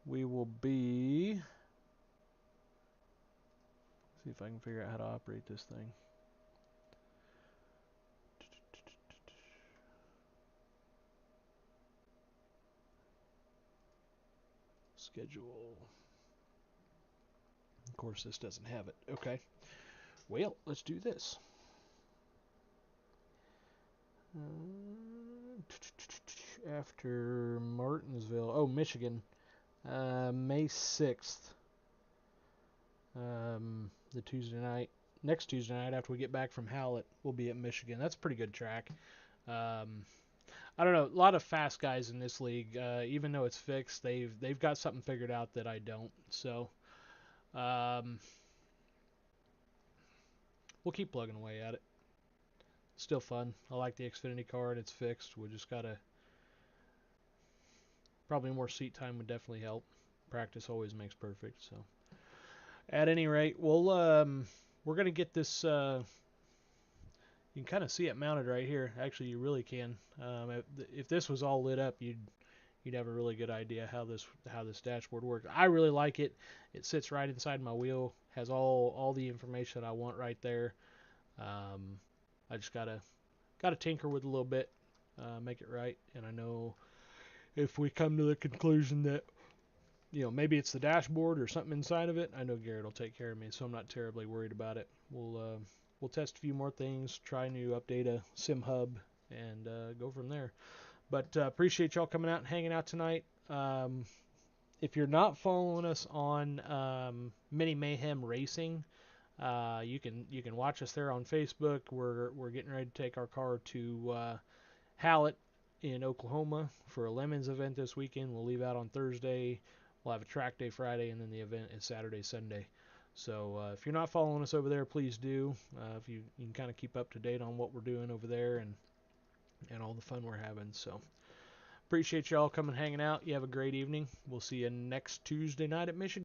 We will be... See if I can figure out how to operate this thing. Schedule. Of course, this doesn't have it. Okay. Well, let's do this. After Martinsville. Oh, Michigan. May 6th. The Tuesday night. Next Tuesday night, after we get back from Hallett, we'll be at Michigan. That's a pretty good track. I don't know. A lot of fast guys in this league. Even though it's fixed, they've got something figured out that I don't. So, we'll keep plugging away at it. Still fun. I like the Xfinity card. It's fixed. We just gotta... Probably more seat time would definitely help. Practice always makes perfect. So, at any rate, we're gonna get this... you can kind of see it mounted right here. Actually, you really can. If this was all lit up, you'd have a really good idea how this dashboard works. I really like it. It sits right inside my wheel. Has all the information that I want right there. I just gotta tinker with it a little bit, make it right. And I know if we come to the conclusion that maybe it's the dashboard or something inside of it, I know Garrett will take care of me, so I'm not terribly worried about it. We'll test a few more things, try to update a sim hub, and go from there. But appreciate y'all coming out and hanging out tonight. If you're not following us on Mini Mayhem Racing, you can watch us there on Facebook. We're getting ready to take our car to Hallett in Oklahoma for a Lemons event this weekend. We'll leave out on Thursday. We'll have a track day Friday, and then the event is Saturday, Sunday. So if you're not following us over there, please do. If you can kind of keep up to date on what we're doing over there and all the fun we're having. So appreciate y'all coming hanging out. You have a great evening. We'll see you next Tuesday night at Michigan.